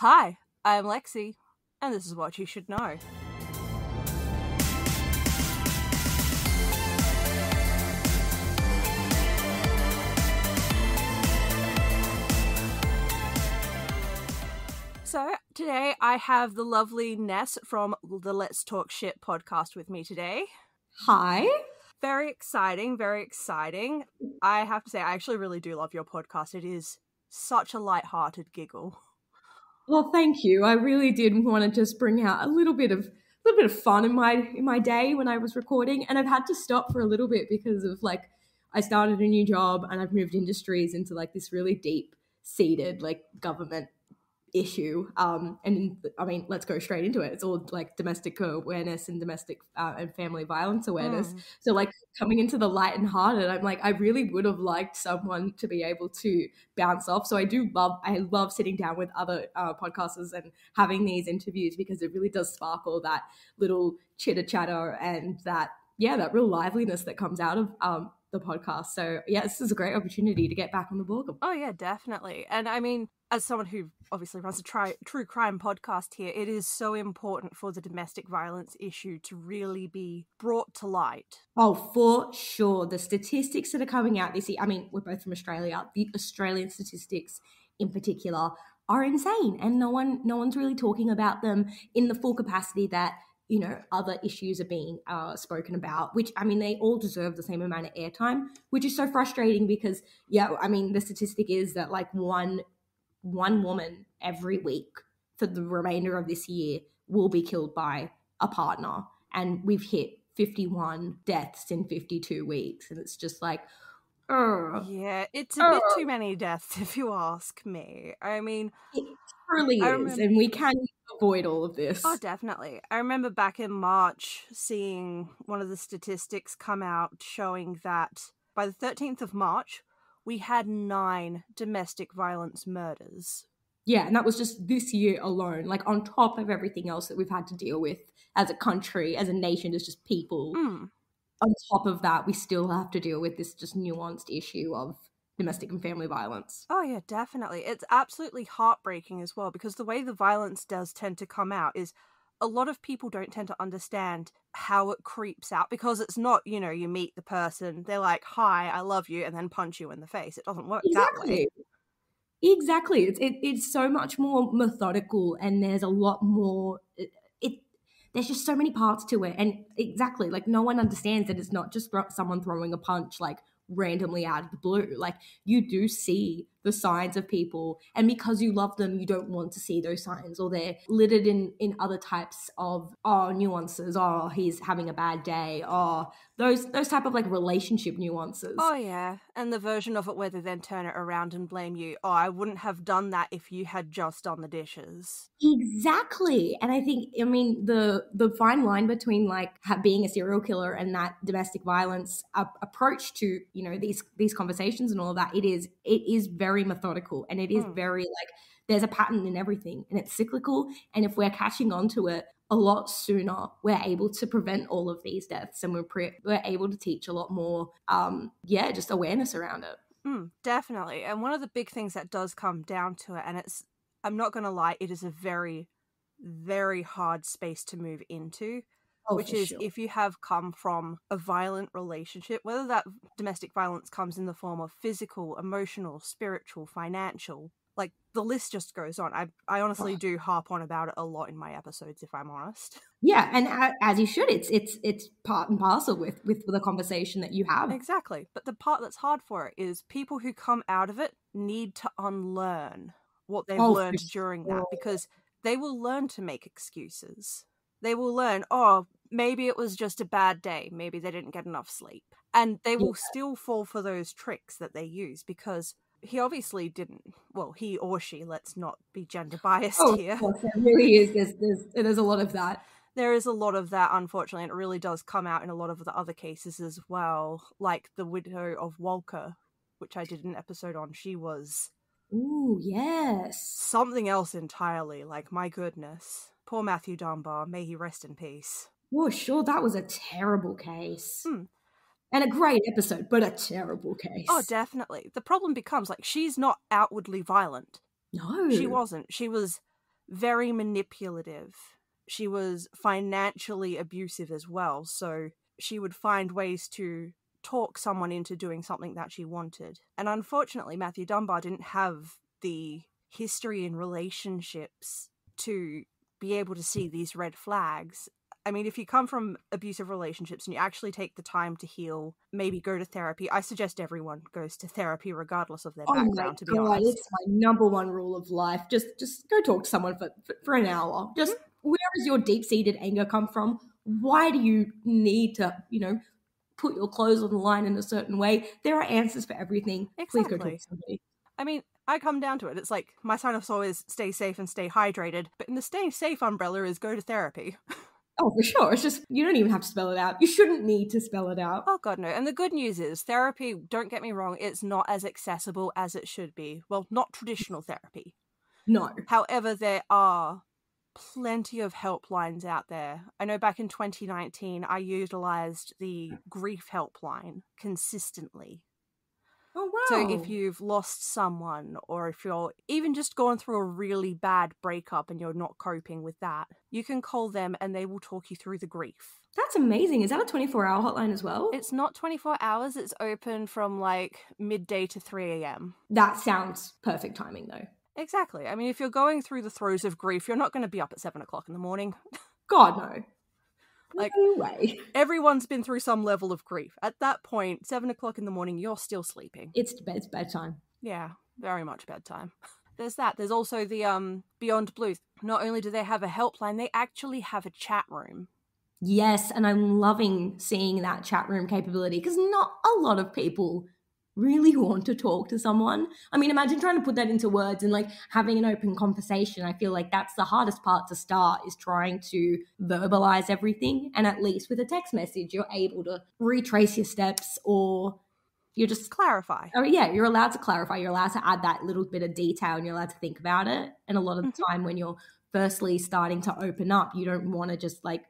Hi, I'm Lexi, and this is what you should know. So, today I have the lovely Ness from the Let's Talk Shit podcast with me today. Hi. Very exciting, very exciting. I have to say, I actually really do love your podcast. It is such a light-hearted giggle. Well, thank you. I really did want to just bring out a little bit of fun in my day when I was recording, and I've had to stop for a little bit because of I started a new job and I've moved industries into this really deep-seated government issue. And I mean, let's go straight into it. It's all domestic awareness and domestic and family violence awareness. So coming into the light and hearted, I'm I really would have liked someone to be able to bounce off. So I love sitting down with other podcasters and having these interviews because it really does spark all that little chitter chatter and that real liveliness that comes out of the podcast. So yeah, this is a great opportunity to get back on the board. Oh yeah, definitely. And I mean, as someone who obviously runs a true crime podcast here, it is so important for the domestic violence issue to really be brought to light. Oh, for sure. The statistics that are coming out this year, I mean, we're both from Australia. The Australian statistics in particular are insane, and no one's really talking about them in the full capacity that other issues are being spoken about, which, I mean, they all deserve the same amount of airtime, which is so frustrating because, I mean, the statistic is that one woman every week for the remainder of this year will be killed by a partner. And we've hit 51 deaths in 52 weeks. And it's just yeah, it's a bit too many deaths if you ask me. I mean, it truly is, and we can avoid all of this. Oh, definitely. I remember back in March seeing one of the statistics come out showing that by the 13th of March, we had 9 domestic violence murders. Yeah, and that was just this year alone, on top of everything else that we've had to deal with as a country, as a nation, as just people. On top of that, we still have to deal with this just nuanced issue of domestic and family violence. Oh yeah, definitely. It's absolutely heartbreaking as well, because the way the violence does tend to come out is a lot of people don't tend to understand how it creeps out, because it's not, you meet the person, they're like, hi, I love you, and then punch you in the face. It doesn't work that way. Exactly. It's so much more methodical, and there's a lot more there's just so many parts to it. And exactly, no one understands that it's not just someone throwing a punch randomly out of the blue. You do see the signs of people, and because you love them, you don't want to see those signs, or they're littered in other types of nuances. Oh, he's having a bad day. Oh, those type of relationship nuances. Oh yeah, and the version of it where they then turn it around and blame you. Oh, I wouldn't have done that if you had just done the dishes. Exactly. And I think, I mean, the fine line between being a serial killer and that domestic violence approach to these conversations and all of that, it is very methodical, and it is very there's a pattern in everything, and it's cyclical, and if we're catching on to it a lot sooner, we're able to prevent all of these deaths, and we're able to teach a lot more just awareness around it. Definitely. And one of the big things that does come down to it, and I'm not gonna lie, it is a very, very hard space to move into. Which is, if you have come from a violent relationship, whether that domestic violence comes in the form of physical, emotional, spiritual, financial, the list just goes on. I honestly do harp on about it a lot in my episodes, if I'm honest. Yeah, and as you should, it's part and parcel with the conversation that you have. Exactly. But the part that's hard for it is people who come out of it need to unlearn what they've learned during that, because they will learn to make excuses. They will learn, oh, maybe it was just a bad day. Maybe they didn't get enough sleep. And they will still fall for those tricks that they use, because he obviously didn't. Well, he or she, let's not be gender biased here. Of course, there really is. There's a lot of that. There is a lot of that, unfortunately, and it really does come out in a lot of the other cases as well. Like the widow of Walker, which I did an episode on. She was... Ooh, yes. something else entirely. My goodness. Poor Matthew Dunbar, may he rest in peace. Oh, sure, that was a terrible case. And a great episode, but a terrible case. Oh, definitely. The problem becomes, she's not outwardly violent. No. She wasn't. She was very manipulative. She was financially abusive as well, so she would find ways to talk someone into doing something that she wanted. And unfortunately, Matthew Dunbar didn't have the history in relationships to be able to see these red flags. I mean, if you come from abusive relationships and you actually take the time to heal, maybe go to therapy. I suggest everyone goes to therapy regardless of their background, to be honest. It's my number one rule of life. Just go talk to someone for an hour. Just where does your deep-seated anger come from? Why do you need to, put your clothes on the line in a certain way? There are answers for everything. Exactly. Please go talk to somebody. I mean, I come down to it. It's like my sign of soul is stay safe and stay hydrated. But in the stay safe umbrella is go to therapy. Oh, for sure. It's just, you don't even have to spell it out. You shouldn't need to spell it out. Oh, God, no. And the good news is therapy, don't get me wrong, it's not as accessible as it should be. Well, not traditional therapy. No. However, there are plenty of helplines out there. I know back in 2019, I utilized the grief helpline consistently. Oh, wow. So if you've lost someone, or if you're even just going through a really bad breakup and you're not coping with that, you can call them and they will talk you through the grief. That's amazing. Is that a 24-hour hotline as well? It's not 24 hours. It's open from like midday to 3 a.m. That sounds perfect timing, though. Exactly. I mean, if you're going through the throes of grief, you're not going to be up at 7 o'clock in the morning. God, no. Like, no way. Everyone's been through some level of grief. At that point, 7 o'clock in the morning, you're still sleeping. It's bedtime. Yeah, very much bedtime. There's that. There's also the Beyond Blue. Not only do they have a helpline, they actually have a chat room. Yes, and I'm loving seeing that chat room capability because not a lot of people really want to talk to someone. I mean, imagine trying to put that into words and like having an open conversation. I feel like that's the hardest part to start, is trying to verbalize everything. And at least with a text message, you're able to retrace your steps, or you're just clarify. Oh yeah, you're allowed to clarify. You're allowed to add that little bit of detail, and you're allowed to think about it. And a lot of the time when you're firstly starting to open up, you don't want to just like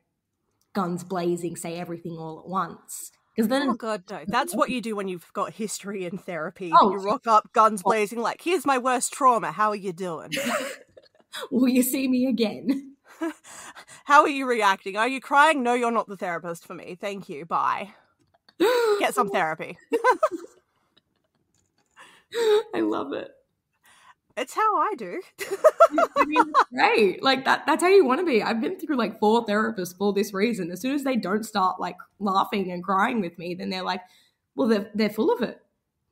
guns blazing say everything all at once. Then, oh God, no. That's what you do when you've got history in therapy. You rock up, guns blazing, like, here's my worst trauma. How are you doing? Will you see me again? How are you reacting? Are you crying? No, you're not the therapist for me. Thank you. Bye. Get some therapy. I love it. It's how I do. I mean, great. Like that's how you want to be. I've been through like 4 therapists for this reason. As soon as they don't start like laughing and crying with me, then they're like, well, they're full of it.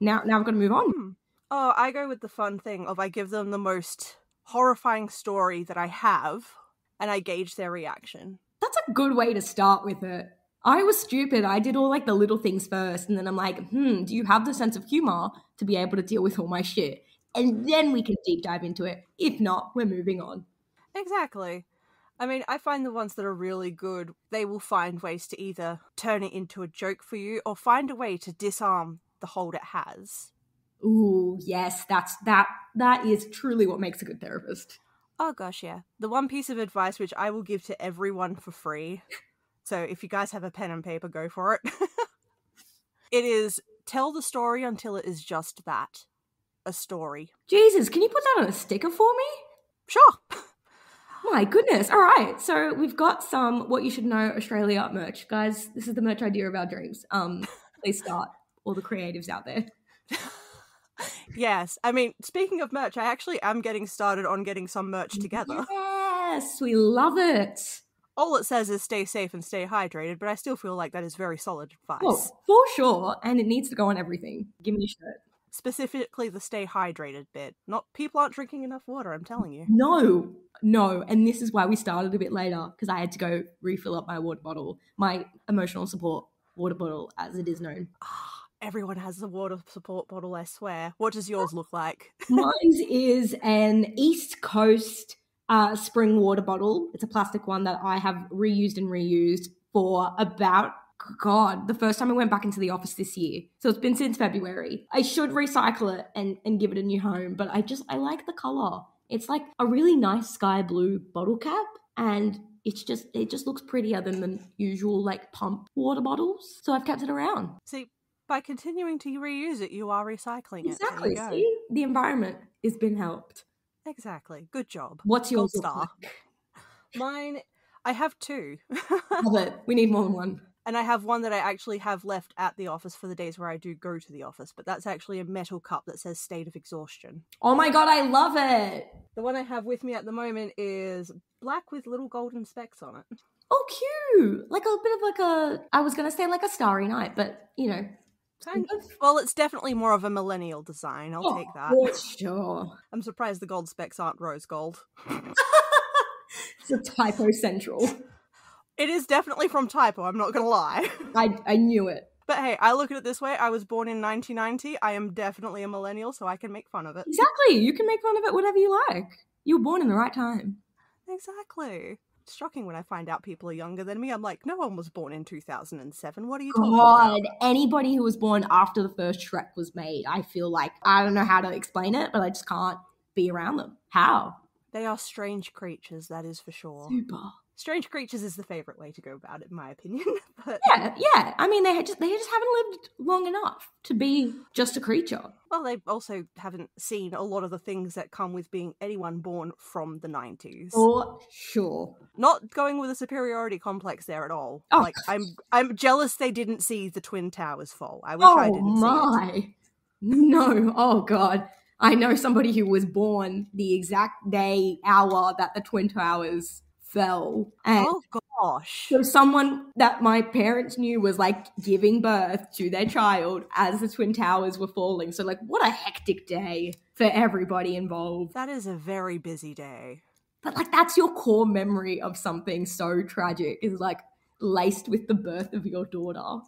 Now I've got to move on. Oh, I go with the fun thing of I give them the most horrifying story that I have and I gauge their reaction. That's a good way to start with it. I was stupid. I did all like the little things first, and then I'm like, do you have the sense of humor to be able to deal with all my shit? And then we can deep dive into it. If not, we're moving on. Exactly. I mean, I find the ones that are really good, they will find ways to either turn it into a joke for you or find a way to disarm the hold it has. Ooh, yes, that is truly what makes a good therapist. Oh gosh, yeah. The one piece of advice which I will give to everyone for free, so if you guys have a pen and paper, go for it. It is, tell the story until it is just that. A story. Jesus, can you put that on a sticker for me? Sure. My goodness. All right. So we've got some What You Should Know Australia merch. Guys, this is the merch idea of our dreams. Please start, all the creatives out there. Yes. I mean, speaking of merch, I actually am getting started on getting some merch together. Yes, we love it. All it says is stay safe and stay hydrated, but I still feel like that is very solid advice. Oh, for sure. And it needs to go on everything. Give me a shirt. Specifically the stay hydrated bit. Not people aren't drinking enough water, I'm telling you. No. And this is why we started a bit later, because I had to go refill up my water bottle, my emotional support water bottle, as it is known. Everyone has a water support bottle, I swear. What does yours look like? Mine's is an East Coast spring water bottle. It's a plastic one that I have reused for about, God, the first time I went back into the office this year. So it's been since February. I should recycle it and give it a new home, but I like the color. It's like a really nice sky blue bottle cap, and it just looks prettier than the usual like pump water bottles. So I've kept it around. See, by continuing to reuse it, you are recycling it. Exactly. See, the environment has been helped. Exactly. Good job. What's yours Gold star. like? Mine, I have 2. Love it. We need more than one. And I have one that I actually have left at the office for the days where I do go to the office, but that's actually a metal cup that says State of Exhaustion. Oh my god, I love it! The one I have with me at the moment is black with little golden specks on it. Oh, cute! Like a bit of like a, I was gonna say like a Starry Night, but you know. Kind of. Well, it's definitely more of a millennial design. I'll take that. For sure. I'm surprised the gold specks aren't rose gold. It's a typo central. It is definitely from typo, I'm not gonna lie. I knew it. But hey, I look at it this way, I was born in 1990, I am definitely a millennial, so I can make fun of it. Exactly, you can make fun of it whatever you like. You were born in the right time. Exactly. It's shocking when I find out people are younger than me. I'm like, no one was born in 2007, what are you talking about? Anybody who was born after the first Shrek was made, I feel like, I don't know how to explain it, but I just can't be around them. How? They are strange creatures, that is for sure. Super. Strange creatures is the favourite way to go about it, in my opinion. But yeah. I mean, they just haven't lived long enough to be just a creature. Well, they also haven't seen a lot of the things that come with being anyone born from the 90s. For sure. Not going with a superiority complex there at all. Oh. Like, I'm jealous they didn't see the Twin Towers fall. I wish I didn't see it. No. Oh, God. I know somebody who was born the exact day, hour that the Twin Towers fell. And oh gosh. So someone that my parents knew was like giving birth to their child as the Twin Towers were falling. So like, what a hectic day for everybody involved. That is a very busy day. But like, that's your core memory of something so tragic, is like laced with the birth of your daughter.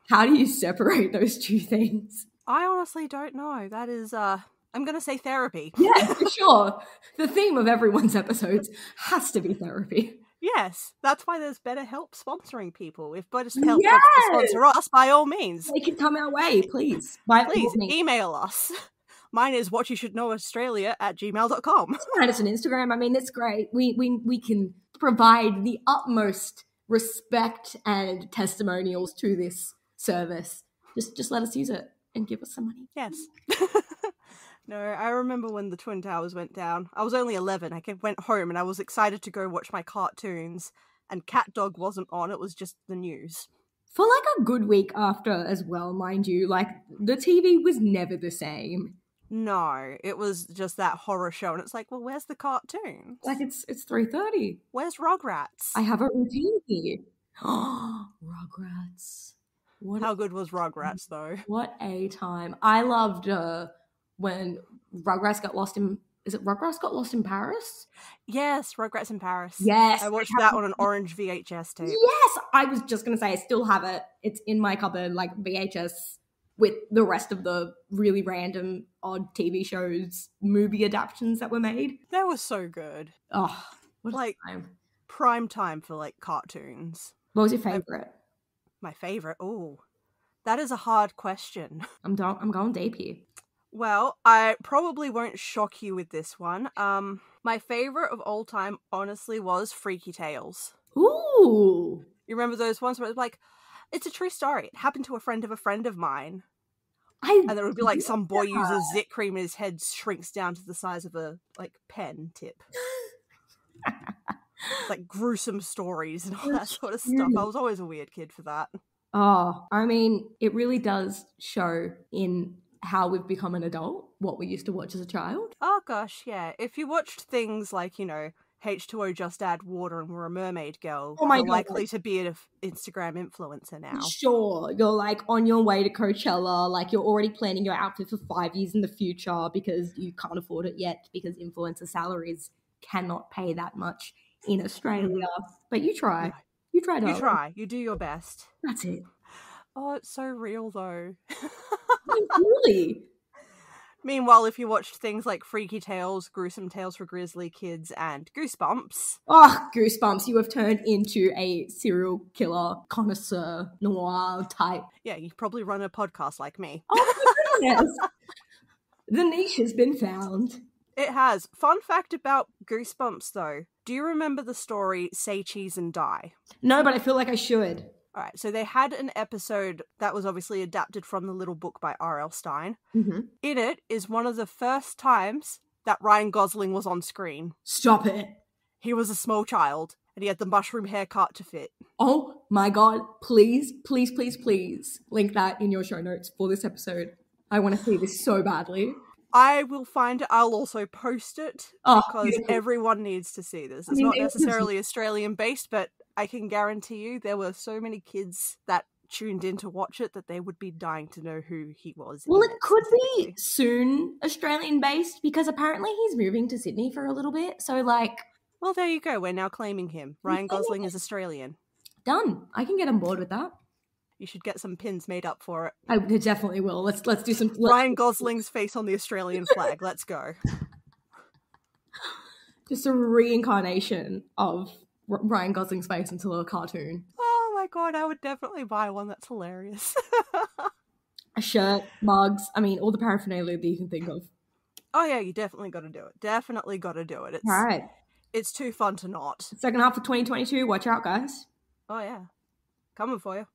How do you separate those two things? I honestly don't know. That is, I'm going to say therapy. Yeah, for sure. The theme of everyone's episodes has to be therapy. Yes, that's why there's BetterHelp sponsoring people. If BetterHelp wants to sponsor us, by all means. They can come our way, please. Please email us. Mine is whatyousshouldknowaustralia@gmail.com. Find us on Instagram. I mean, it's great. We can provide the utmost respect and testimonials to this service. Just let us use it and give us some money. Yes. No, I remember when the Twin Towers went down. I was only 11. I went home and I was excited to go watch my cartoons, and Cat Dog wasn't on. It was just the news. For like a good week after as well, mind you. Like, the TV was never the same. No, it was just that horror show, and it's like, well, where's the cartoons? Like, it's 3:30. Where's Rugrats? I have a routine here. Rugrats. How good was Rugrats, though? What a time. I loved when Rugrats got lost in... Is it Rugrats got lost in Paris? Yes, Rugrats in Paris. Yes. I watched that on an orange VHS tape. Yes! I was just going to say, I still have it. It's in my cupboard, like VHS, with the rest of the really random, odd TV shows, movie adaptations that were made. They were so good. Oh, what like, time. Prime time for, like, cartoons. What was your favourite? My favourite? Ooh, that is a hard question. I'm going deep here. Well, I probably won't shock you with this one. My favourite of all time, honestly, was Freaky Tales. Ooh! You remember those ones where it was like, it's a true story. It happened to a friend of mine. And there would be like some boy uses zit cream and his head shrinks down to the size of a like pen tip. Like gruesome stories and all that sort of stuff. I was always a weird kid for that. Oh, I mean, it really does show in how we've become an adult, what we used to watch as a child. Oh gosh, yeah. If you watched things like, you know, H2O Just Add Water and We're a Mermaid Girl, you're likely to be an Instagram influencer now. Sure, you're like on your way to Coachella, like you're already planning your outfit for 5 years in the future because you can't afford it yet because influencer salaries cannot pay that much in Australia. But you try. No. You try, darling. You try. You do your best. That's it. Oh, it's so real though. Really? Meanwhile, if you watched things like Freaky Tales, Gruesome Tales for Grizzly Kids, and Goosebumps. Oh, Goosebumps, you have turned into a serial killer connoisseur noir type. Yeah, you probably run a podcast like me. Oh my goodness. The niche has been found. It has. Fun fact about Goosebumps, though. Do you remember the story Say Cheese and Die? No, but I feel like I should. Alright, so they had an episode that was obviously adapted from the little book by R.L. Stine. Mm-hmm. In it is one of the first times that Ryan Gosling was on screen. Stop it. He was a small child, and he had the mushroom haircut to fit. Oh my god, please, please, please, please link that in your show notes for this episode. I want to see this so badly. I will find it. I'll also post it because everyone needs to see this. It's not necessarily Australian-based, but I can guarantee you there were so many kids that tuned in to watch it that they would be dying to know who he was. Well, it could be soon Australian-based because apparently he's moving to Sydney for a little bit. So, like... Well, there you go. We're now claiming him. Ryan Gosling is Australian. Done. I can get on board with that. You should get some pins made up for it. I definitely will. Let's do some... Ryan Gosling's face on the Australian flag. Let's go. Just a reincarnation of Ryan Gosling's face into a cartoon. Oh my god, I would definitely buy one. That's hilarious. A shirt, mugs, I mean, all the paraphernalia that you can think of. Oh yeah, you definitely got to do it. Definitely got to do it. It's, all right. It's too fun to not. Second half of 2022, watch out, guys. Oh yeah. Coming for you.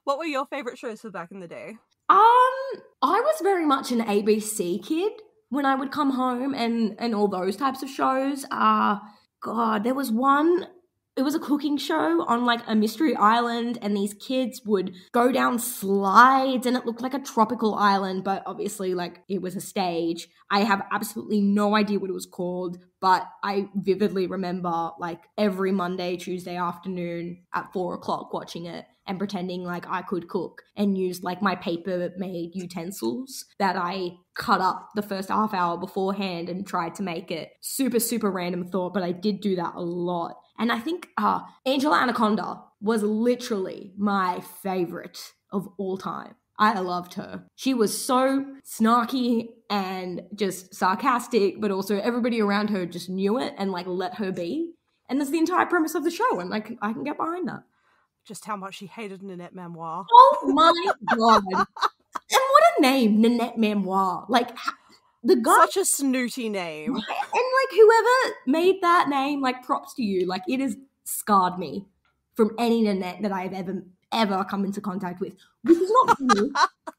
What were your favourite shows for back in the day? I was very much an ABC kid when I would come home and all those types of shows. God, there was one, it was a cooking show on like a mystery island and these kids would go down slides and it looked like a tropical island, but obviously like it was a stage. I have absolutely no idea what it was called, but I vividly remember like every Monday, Tuesday afternoon at 4:00 watching it and pretending like I could cook and use like my paper-made utensils that I cut up the first half hour beforehand and tried to make it. Super, super random thought, but I did do that a lot. And I think Angela Anaconda was literally my favorite of all time. I loved her. She was so snarky and just sarcastic, but also everybody around her just knew it and like let her be. And that's the entire premise of the show, and I can get behind that. Just how much she hated Nanette Memoir. Oh my god. And what a name, Nanette Memoir. Like, the guy... Such a snooty name. And like, whoever made that name, like, props to you. Like, it has scarred me from any Nanette that I've ever come into contact with. Which is not true,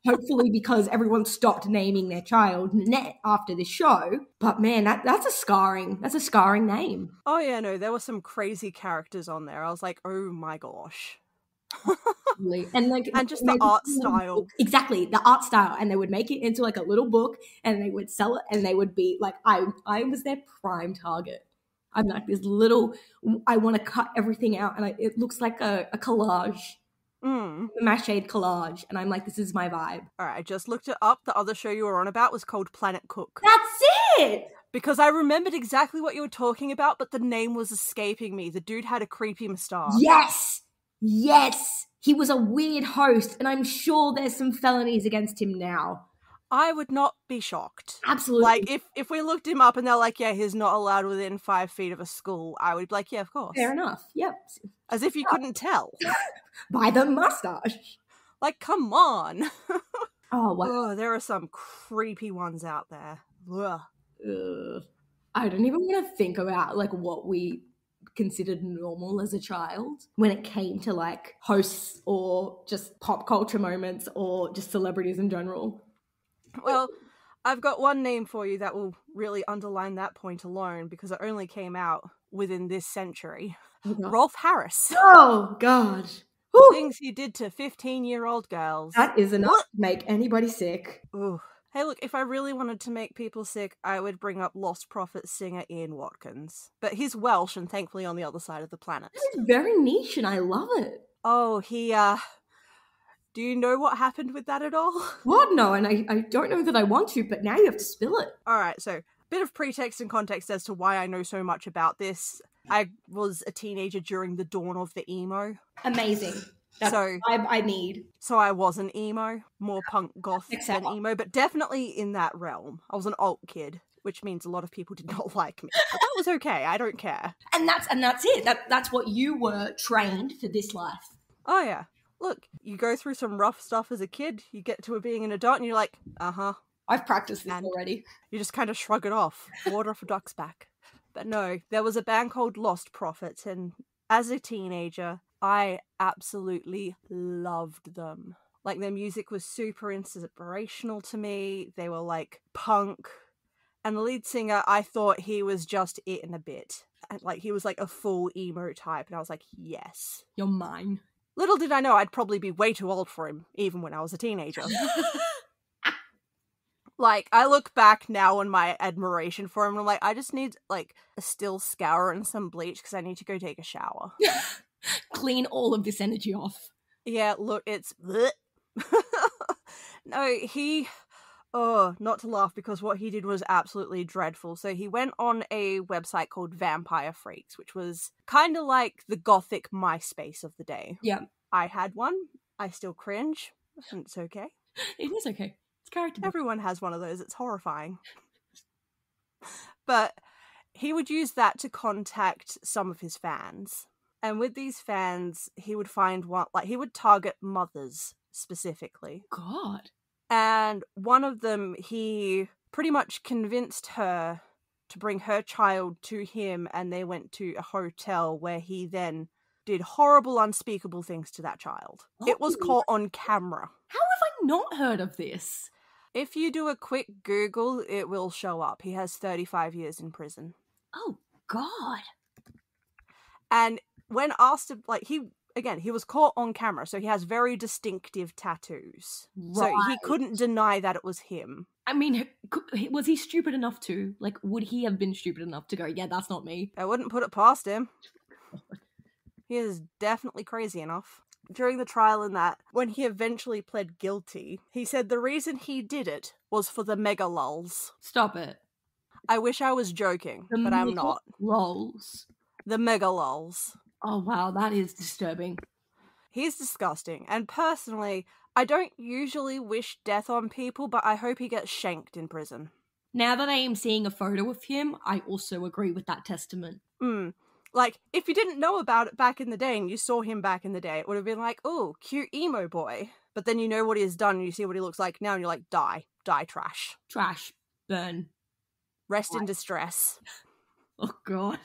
hopefully, because everyone stopped naming their child Nanette after this show. But man, that's a scarring name. Oh yeah, no, there were some crazy characters on there. I was like, oh my gosh. and just the art style. Exactly, the art style. And they would make it into like a little book and they would sell it and they would be like, I was their prime target. I'm like this little, I want to cut everything out and it looks like a collage. A mache collage, and I'm like, this is my vibe. All right, I just looked it up. The other show you were on about was called Planet Cook. That's it! Because I remembered exactly what you were talking about, but the name was escaping me. The dude had a creepy moustache. Yes! He was a weird host, and I'm sure there's some felonies against him now. I would not be shocked. Absolutely. Like, if we looked him up and they're like, yeah, he's not allowed within 5 feet of a school, I would be like, yeah, of course. Fair enough, yep. As if you couldn't tell. By the mustache. Like, come on. Oh, wow. Oh, there are some creepy ones out there. Ugh. I don't even want to think about, like, what we considered normal as a child when it came to, like, hosts or just pop culture moments or just celebrities in general. Well, I've got one name for you that will really underline that point alone because it only came out within this century. Oh, Rolf Harris. Oh, God. The things he did to 15-year-old girls. That is enough to make anybody sick. Ooh. Hey, look, if I really wanted to make people sick, I would bring up Lost Prophets singer Ian Watkins. But he's Welsh and thankfully on the other side of the planet. It's very niche and I love it. Oh, he, do you know what happened with that at all? What? No, and I don't know that I want to, but now you have to spill it. Alright, so, bit of pretext and context as to why I know so much about this. I was a teenager during the dawn of the emo. Amazing. That's so I need. So I was an emo, more punk goth than emo, but definitely in that realm. I was an alt kid, which means a lot of people did not like me. But that was okay. I don't care. And that's it. That's what you were trained for this life. Oh yeah. Look, you go through some rough stuff as a kid, you get to being an adult and you're like, I've practiced this already. You just kind of shrug it off. Water off a duck's back. But no, there was a band called Lost Prophets, and as a teenager, I absolutely loved them. Like, their music was super inspirational to me. They were, like, punk. And the lead singer, I thought he was just it in a bit. And, like, he was, like, a full emo type. And I was like, yes. You're mine. Little did I know I'd probably be way too old for him, even when I was a teenager. Like, I look back now on my admiration for him, and I'm like, I just need, like, a still scour and some bleach because I need to go take a shower. Clean all of this energy off. Yeah, look, it's... No, not to laugh, because what he did was absolutely dreadful. So he went on a website called Vampire Freaks, which was kind of like the gothic MySpace of the day. Yeah. I had one. I still cringe. And it's okay. It is okay. It's character. Everyone has one of those. It's horrifying. But he would use that to contact some of his fans. And with these fans, he would find one, like, he would target mothers specifically. God. And one of them, he pretty much convinced her to bring her child to him, and they went to a hotel where he then did horrible, unspeakable things to that child. Oh. It was caught on camera. How have I not heard of this? If you do a quick Google, it will show up. He has 35 years in prison. Oh, God. And when asked, like, he was caught on camera, so he has very distinctive tattoos. Right. So he couldn't deny that it was him. I mean, was he stupid enough to? Like, would he have been stupid enough to go, yeah, that's not me? I wouldn't put it past him. He is definitely crazy enough. During the trial and that, when he eventually pled guilty, he said the reason he did it was for the mega lulz. Stop it. I wish I was joking, but I'm not. Lulz. The mega lulz. Oh, wow, that is disturbing. He's disgusting, and personally, I don't usually wish death on people, but I hope he gets shanked in prison. Now that I am seeing a photo of him, I also agree with that testament. Like, if you didn't know about it back in the day and you saw him back in the day, it would have been like, oh, cute emo boy. But then you know what he has done and you see what he looks like now and you're like, die, trash. Trash, burn. Rest in distress. Oh, God.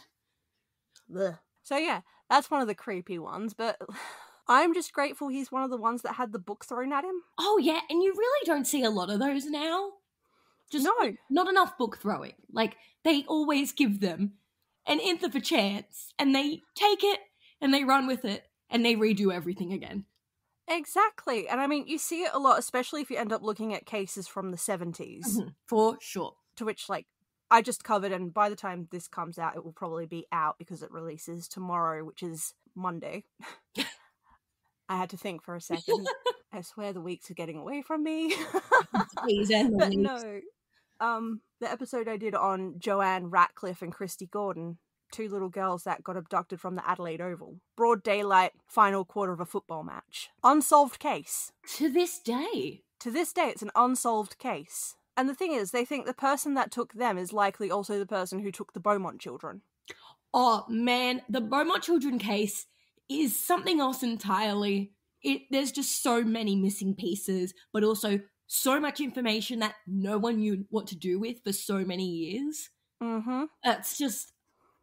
Ugh. So yeah, that's one of the creepy ones, but I'm just grateful he's one of the ones that had the book thrown at him. Oh, yeah, and you really don't see a lot of those now. Just no. Not enough book throwing. Like, they always give them an nth of a chance, and they take it, and they run with it, and they redo everything again. Exactly. And I mean, you see it a lot, especially if you end up looking at cases from the 70s. Mm-hmm. For sure. To which, like, I just covered, and by the time this comes out, it will probably be out because it releases tomorrow, which is Monday. I had to think for a second. I swear the weeks are getting away from me. Please, but no. The episode I did on Joanne Ratcliffe and Christy Gordon, two little girls that got abducted from the Adelaide Oval. Broad daylight, final quarter of a football match. Unsolved case. To this day? To this day, it's an unsolved case. And the thing is, they think the person that took them is likely also the person who took the Beaumont children. Oh, man, the Beaumont children case is something else entirely. There's just so many missing pieces, but also so much information that no one knew what to do with for so many years. Mm-hmm. It's just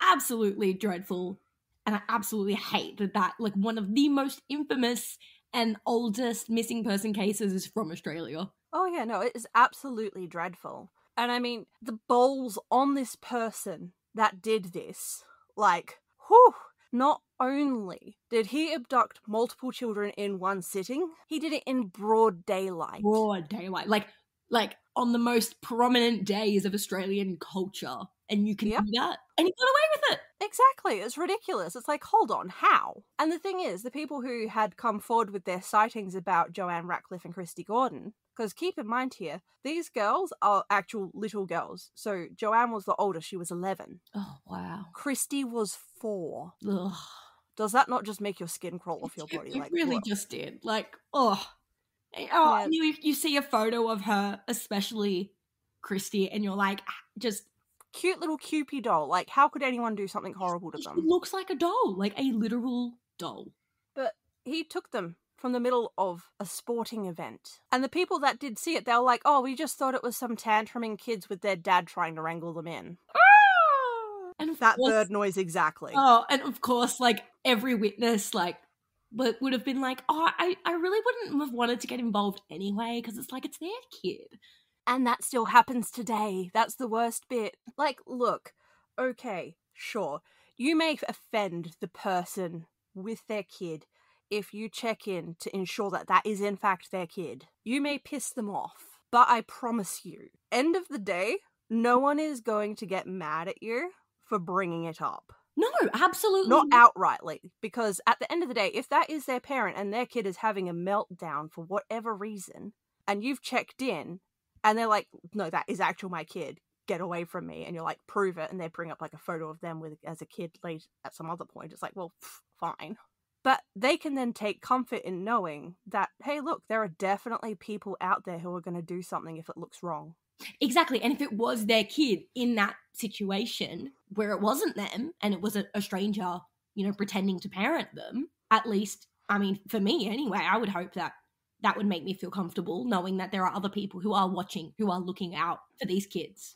absolutely dreadful, and I absolutely hate that, like, one of the most infamous and oldest missing person cases is from Australia. Oh yeah, no, it is absolutely dreadful. And I mean, the balls on this person that did this, like, whew, not only did he abduct multiple children in one sitting, he did it in broad daylight. Broad daylight. Like on the most prominent days of Australian culture. And you can do that. And he got away with it. Exactly. It's ridiculous. It's like, hold on, how? And the thing is, the people who had come forward with their sightings about Joanne Ratcliffe and Christy Gordon, because keep in mind here, these girls are actual little girls. So Joanne was the oldest. She was 11. Oh, wow. Christy was 4. Ugh. Does that not just make your skin crawl off your body? It really just did. Like, yeah. You see a photo of her, especially Christy, and you're like, just... Cute little Cupid doll. Like, how could anyone do something horrible to them? It looks like a doll. Like a literal doll. But he took them from the middle of a sporting event. And the people that did see it, they were like, oh, we just thought it was some tantruming kids with their dad trying to wrangle them in. And that bird noise exactly. Oh, and of course, like, every witness, like, but would have been like, oh, I really wouldn't have wanted to get involved anyway, because it's like, it's their kid. And that still happens today. That's the worst bit. Like, look, okay, sure, you may offend the person with their kid if you check in to ensure that that is in fact their kid. You may piss them off, but I promise you, end of the day, no one is going to get mad at you for bringing it up. No, absolutely not outrightly, because at the end of the day, if that is their parent and their kid is having a meltdown for whatever reason, and you've checked in, and they're like, no, that is actually my kid, get away from me, and you're like, prove it, and they bring up like a photo of them with as a kid late at some other point, it's like, well, fine. But they can then take comfort in knowing that, hey, look, there are definitely people out there who are going to do something if it looks wrong. Exactly. And if it was their kid in that situation where it wasn't them and it was a stranger, you know, pretending to parent them, at least, I mean, for me anyway, I would hope that that would make me feel comfortable knowing that there are other people who are watching, who are looking out for these kids.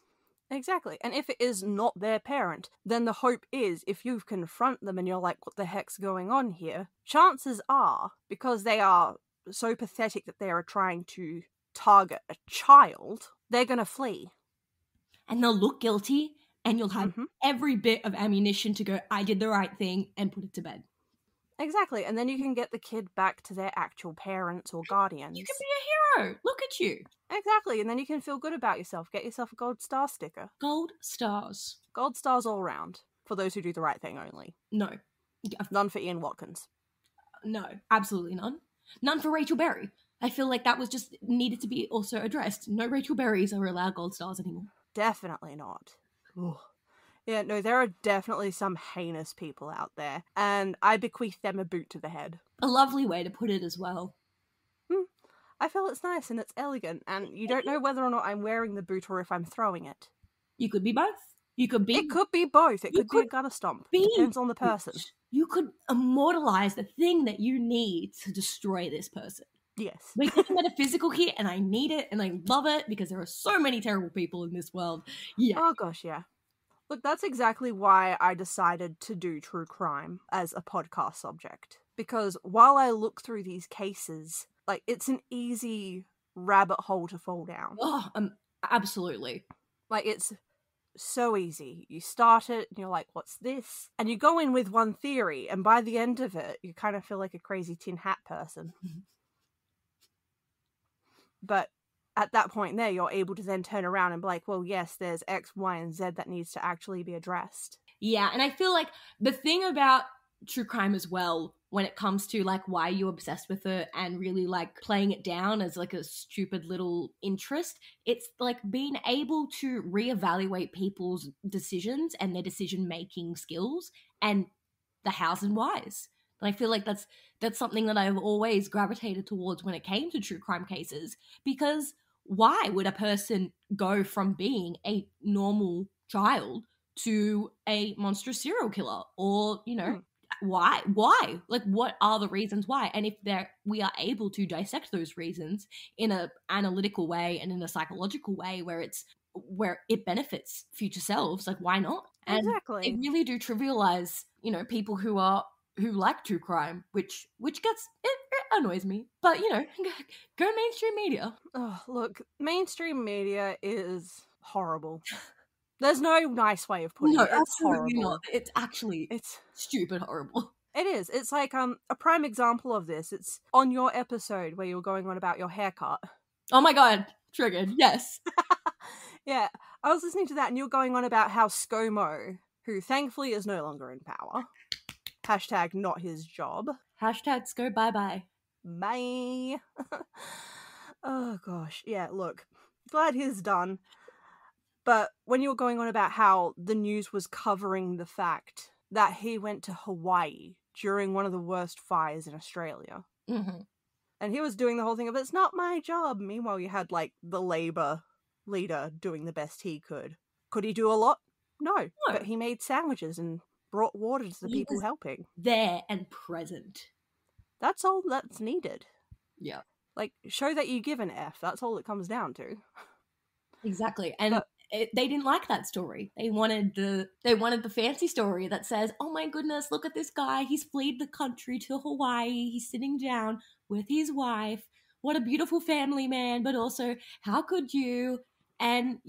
Exactly. And if it is not their parent, then the hope is if you confront them and you're like, what the heck's going on here? Chances are, because they are so pathetic that they are trying to target a child, they're going to flee. And they'll look guilty, and you'll have every bit of ammunition to go, I did the right thing, and put it to bed. Exactly. And then you can get the kid back to their actual parents or guardians. You can be a hero. Look at you. Exactly. And then you can feel good about yourself. Get yourself a gold star sticker. Gold stars. Gold stars all round. For those who do the right thing only. No. None for Ian Watkins. No, absolutely none. None for Rachel Berry. I feel like that was just needed to be also addressed. No Rachel Berries are allowed gold stars anymore. Definitely not. Ugh. Yeah, no, there are definitely some heinous people out there, and I bequeath them a boot to the head. A lovely way to put it as well. I feel it's nice and it's elegant, and you don't know whether or not I'm wearing the boot or if I'm throwing it. You could be both. You could be... It could be both. It could be a gutter stomp. It depends on the person. You could immortalize the thing that you need to destroy this person. Yes. We're getting metaphysical here, and I need it, and I love it, because there are so many terrible people in this world. Yeah. Oh gosh, yeah. Look, that's exactly why I decided to do true crime as a podcast subject. Because while I look through these cases, like, it's an easy rabbit hole to fall down. Oh, absolutely. Like, it's so easy. You start it, and you're like, what's this? And you go in with one theory, and by the end of it, you kind of feel like a crazy tin hat person. But at that point there, you're able to then turn around and be like, well, yes, there's X, Y, and Z that needs to actually be addressed. Yeah, and I feel like the thing about true crime as well, when it comes to like why you're obsessed with it and really like playing it down as like a stupid little interest, it's like being able to reevaluate people's decisions and their decision-making skills and the hows and whys. And I feel like that's something that I've always gravitated towards when it came to true crime cases, because why would a person go from being a normal child to a monstrous serial killer? Or, you know, why? Like, what are the reasons why? And if we are able to dissect those reasons in an analytical way and in a psychological way where it benefits future selves, like, why not? And exactly. They really do trivialize, you know, people who like true crime, which gets it annoys me. But, you know, go mainstream media. Oh, look, mainstream media is horrible. There's no nice way of putting it. It's absolutely horrible. Not. It's stupid horrible. It is. It's like a prime example of this. It's on your episode where you're going on about your haircut. Oh my god, triggered. Yes. Yeah, I was listening to that, and you're going on about how ScoMo, who thankfully is no longer in power, hashtag not his job. Hashtag SCO bye-bye. Bye. Oh gosh. Yeah, look, glad he's done. But when you were going on about how the news was covering the fact that he went to Hawaii during one of the worst fires in Australia. Mm-hmm. And he was doing the whole thing of, it's not my job. Meanwhile, you had, like, the Labour leader doing the best he could. Could he do a lot? No. But he made sandwiches and brought water to the people helping. There and present. That's all that's needed. Yeah. Like, show that you give an F. That's all it comes down to. Exactly. And they didn't like that story. They wanted the fancy story that says, oh my goodness, look at this guy. He's fled the country to Hawaii. He's sitting down with his wife. What a beautiful family man, but also, how could you? And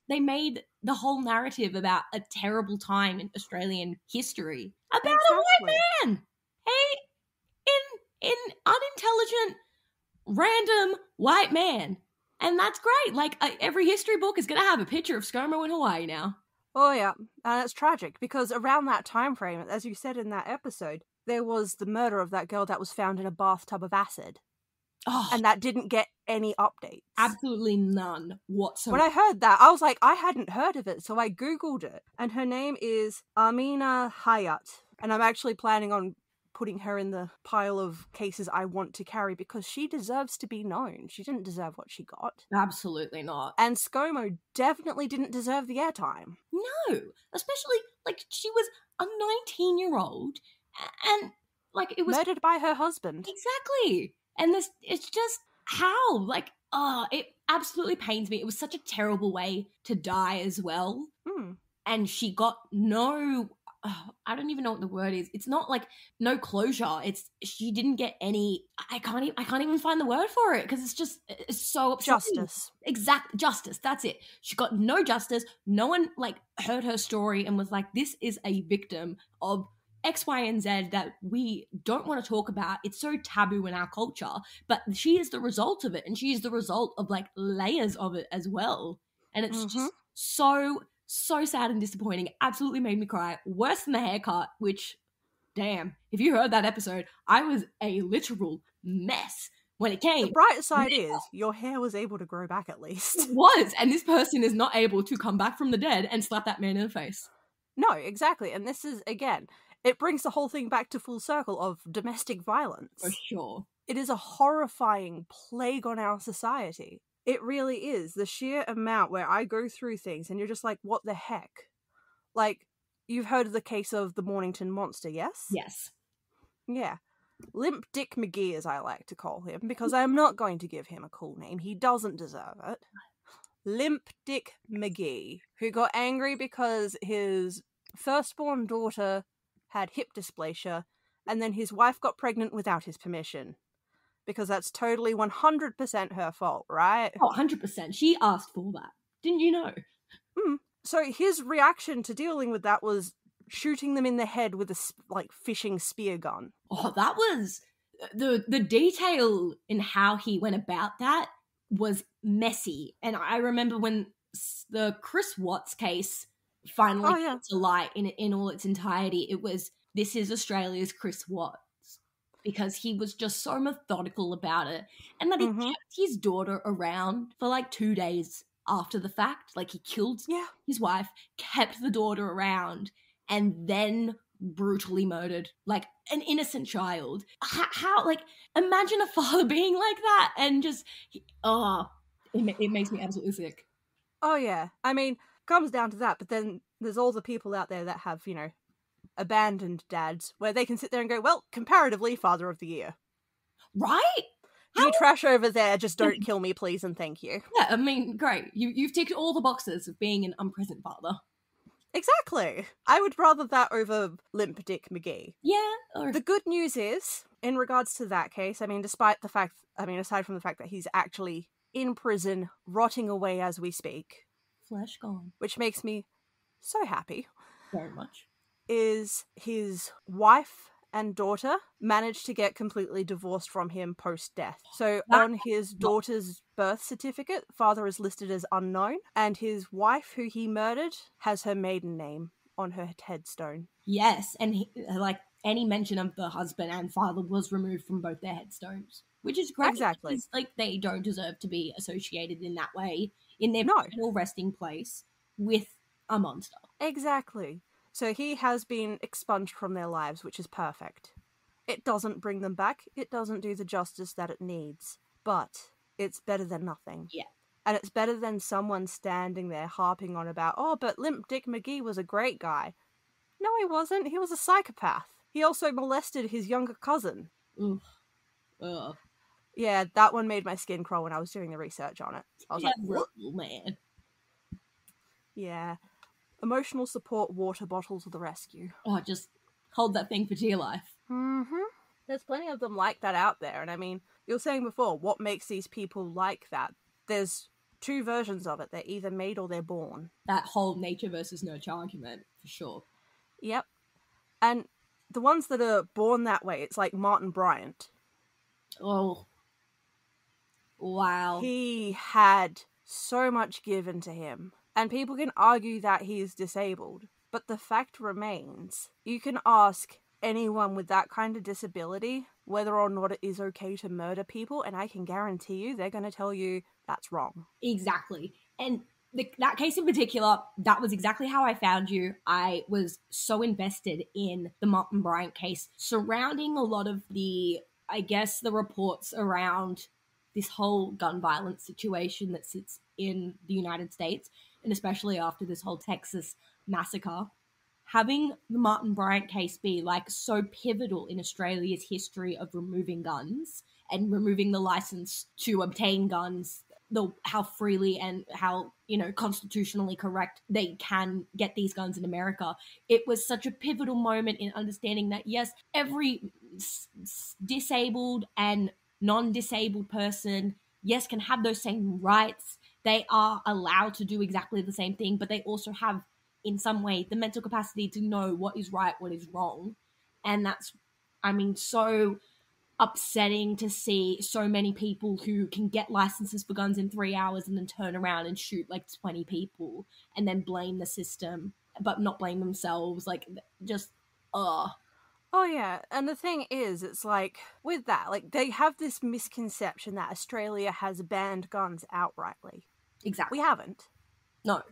they made the whole narrative about a terrible time in Australian history about a white man. An unintelligent, random white man. And that's great. Like, every history book is going to have a picture of ScoMo in Hawaii now. Oh, yeah. And it's tragic, because around that time frame, as you said in that episode, there was the murder of that girl that was found in a bathtub of acid. Oh, and that didn't get any updates. Absolutely none whatsoever. When I heard that, I was like, I hadn't heard of it, so I Googled it. And her name is Amina Hayat. And I'm actually planning on putting her in the pile of cases I want to carry, because she deserves to be known. She didn't deserve what she got. Absolutely not. And ScoMo definitely didn't deserve the airtime. No. Especially, like, she was a 19-year-old, and, like, it was... murdered by her husband. Exactly. And it's just, how? Like, it absolutely pains me. It was such a terrible way to die as well. And she got no... I don't even know what the word is. It's not like no closure. It's she didn't get any. I can't even find the word for it, because it's so upsetting. Justice. Justice. That's it. She got no justice. No one like heard her story and was like, this is a victim of X, Y, and Z that we don't want to talk about. It's so taboo in our culture, but she is the result of it, and she is the result of like layers of it as well. And it's just so sad and disappointing. Absolutely made me cry. Worse than the haircut, which, damn, if you heard that episode, I was a literal mess when it came. The bright side is your hair was able to grow back at least. It was, and this person is not able to come back from the dead and slap that man in the face. No, exactly. And this is, again, it brings the whole thing back to full circle of domestic violence. For sure. It is a horrifying plague on our society. It really is. The sheer amount where I go through things and you're just like, what the heck? Like, you've heard of the case of the Mornington Monster, yes? Yes. Yeah. Limp Dick McGee, as I like to call him, because I'm not going to give him a cool name. He doesn't deserve it. Limp Dick McGee, who got angry because his firstborn daughter had hip dysplasia, and then his wife got pregnant without his permission. Because that's totally 100% her fault, right? Oh, 100%. She asked for that. Didn't you know? So his reaction to dealing with that was shooting them in the head with a, fishing spear gun. Oh, that was... The detail in how he went about that was messy. And I remember when the Chris Watts case finally came to light in all its entirety, it was, this is Australia's Chris Watts. Because he was just so methodical about it. And that he kept his daughter around for like 2 days after the fact. Like, he killed his wife, kept the daughter around, and then brutally murdered, like, an innocent child. How like, imagine a father being like that and just, it makes me absolutely sick. Oh, yeah. I mean, comes down to that, but then there's all the people out there that have, abandoned dads, where they can sit there and go, well, comparatively, Father of the Year. Right? You trash over there, just don't kill me, please, and thank you. Yeah, I mean, great. You've ticked all the boxes of being an unpresent father. Exactly. I would rather that over Limp Dick McGee. Yeah. The good news is, in regards to that case, aside from the fact that he's actually in prison, rotting away as we speak. Flesh gone. Which makes me so happy. Very much. Is his wife and daughter managed to get completely divorced from him post-death. So on his daughter's birth certificate, father is listed as unknown, and his wife, who he murdered, has her maiden name on her headstone. Yes, and any mention of the husband and father was removed from both their headstones, which is great. Exactly. Because, they don't deserve to be associated in that way in their final resting place with a monster. Exactly. So he has been expunged from their lives, which is perfect. It doesn't bring them back. It doesn't do the justice that it needs. But it's better than nothing. Yeah. And it's better than someone standing there harping on about, but Limp Dick McGee was a great guy. No, he wasn't. He was a psychopath. He also molested his younger cousin. Oof. Ugh. Yeah, that one made my skin crawl when I was doing the research on it. I was like, man. Yeah. Emotional support water bottle to the rescue. Oh, just hold that thing for dear life. Mm-hmm. There's plenty of them like that out there. And I mean, you were saying before, what makes these people like that? There's two versions of it. They're either made or they're born. That whole nature versus nurture argument, for sure. Yep. And the ones that are born that way, it's like Martin Bryant. Oh. Wow. He had so much given to him. And people can argue that he's disabled. But the fact remains, you can ask anyone with that kind of disability whether or not it is okay to murder people, and I can guarantee you they're going to tell you that's wrong. Exactly. And that case in particular, that was exactly how I found you. I was so invested in the Martin Bryant case, surrounding a lot of the, I guess, the reports around this whole gun violence situation that sits in the United States, and especially after this whole Texas massacre. Having the Martin Bryant case be like so pivotal in Australia's history of removing guns and removing the license to obtain guns, how freely and how, you know, constitutionally correct they can get these guns in America. It was such a pivotal moment in understanding that, yes, every disabled and non-disabled person, yes, can have those same rights. They are allowed to do exactly the same thing, but they also have, in some way, the mental capacity to know what is right, what is wrong. And that's, I mean, so upsetting to see so many people who can get licenses for guns in 3 hours and then turn around and shoot like 20 people and then blame the system, but not blame themselves. Like, just, Oh, yeah. And the thing is, it's like, with that, like, they have this misconception that Australia has banned guns outrightly. Exactly. We haven't. No.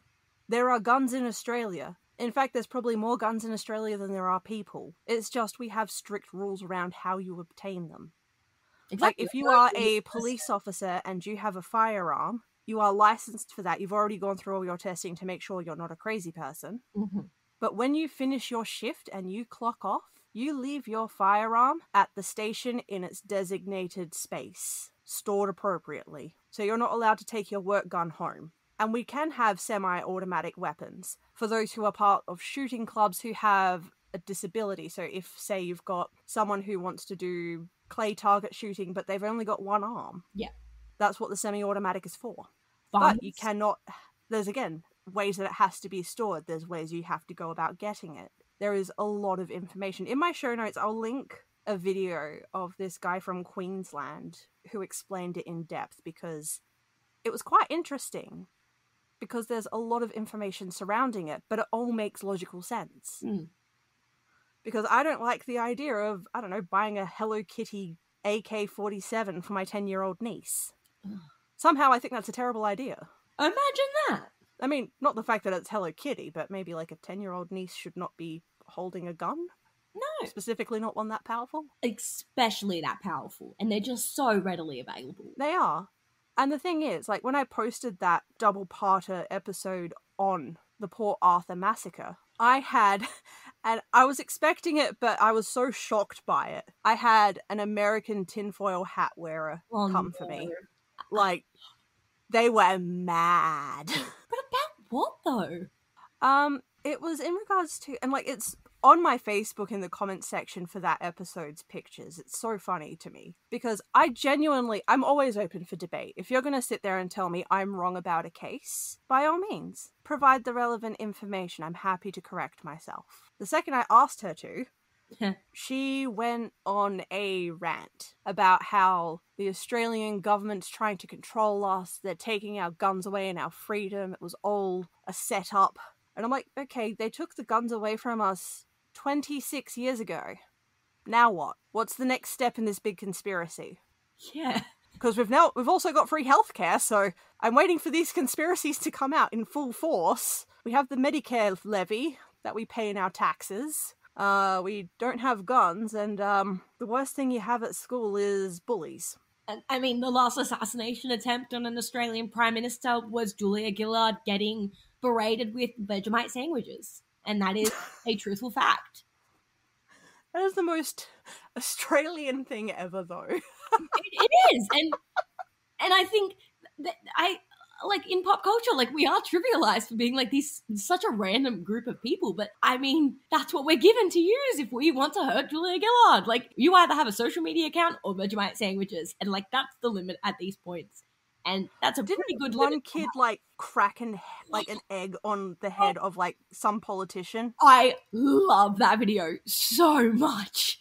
There are guns in Australia. In fact, there's probably more guns in Australia than there are people. It's just we have strict rules around how you obtain them. Exactly. Like, if you are a police officer and you have a firearm, you are licensed for that. You've already gone through all your testing to make sure you're not a crazy person. Mm-hmm. But when you finish your shift and you clock off, you leave your firearm at the station in its designated space, stored appropriately. So you're not allowed to take your work gun home. And we can have semi-automatic weapons for those who are part of shooting clubs who have a disability. So if, say, you've got someone who wants to do clay target shooting, but they've only got one arm. Yeah. That's what the semi-automatic is for. Funds. But you cannot... There's, again, ways that it has to be stored. There's ways you have to go about getting it. There is a lot of information. In my show notes, I'll link a video of this guy from Queensland who explained it in depth because it was quite interesting. Because there's a lot of information surrounding it, but it all makes logical sense. Mm. Because I don't like the idea of, I don't know, buying a Hello Kitty AK-47 for my 10-year-old niece. Somehow I think that's a terrible idea. Imagine that. I mean, not the fact that it's Hello Kitty, but maybe like a 10-year-old niece should not be holding a gun? No. Specifically not one that powerful? Especially that powerful. And they're just so readily available. They are. And the thing is, like, when I posted that double-parter episode on the Port Arthur massacre, I had, and I was expecting it, but I was so shocked by it. I had an American tinfoil hat wearer come for me. Like, they were mad. But about what, though? It was in regards to, and like, it's on my Facebook in the comments section for that episode's pictures. It's so funny to me because I'm always open for debate. If you're going to sit there and tell me I'm wrong about a case, by all means, provide the relevant information. I'm happy to correct myself. The second I asked her to, she went on a rant about how the Australian government's trying to control us. They're taking our guns away and our freedom. It was all a setup. And I'm like, okay, they took the guns away from us 26 years ago. Now what? What's the next step in this big conspiracy? Yeah. Because we've also got free healthcare, so I'm waiting for these conspiracies to come out in full force. We have the Medicare levy that we pay in our taxes. We don't have guns, and the worst thing you have at school is bullies. I mean, the last assassination attempt on an Australian Prime Minister was Julia Gillard getting berated with Vegemite sandwiches. And that is a truthful fact. That is the most Australian thing ever, though. It is. And I think that like in pop culture, like we are trivialized for being like such a random group of people. But I mean, that's what we're given to use if we want to hurt Julia Gillard. Like, you either have a social media account or Vegemite sandwiches, and like that's the limit at these points. And that's a pretty good one limit. kid like crack like an egg on the head of like some politician? I love that video so much.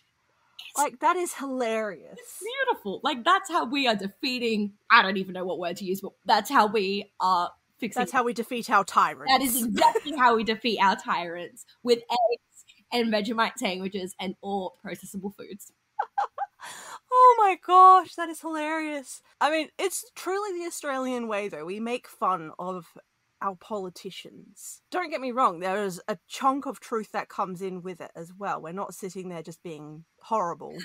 Like, that is hilarious. It's beautiful. Like, that's how we are defeating, I don't even know what word to use, but that's how we are fixing. That's how we defeat our tyrants. That is exactly how we defeat our tyrants, with eggs and Vegemite sandwiches and all processable foods. Oh my gosh, that is hilarious. I mean, it's truly the Australian way, though. We make fun of our politicians. Don't get me wrong, there is a chunk of truth that comes in with it as well. We're not sitting there just being horrible.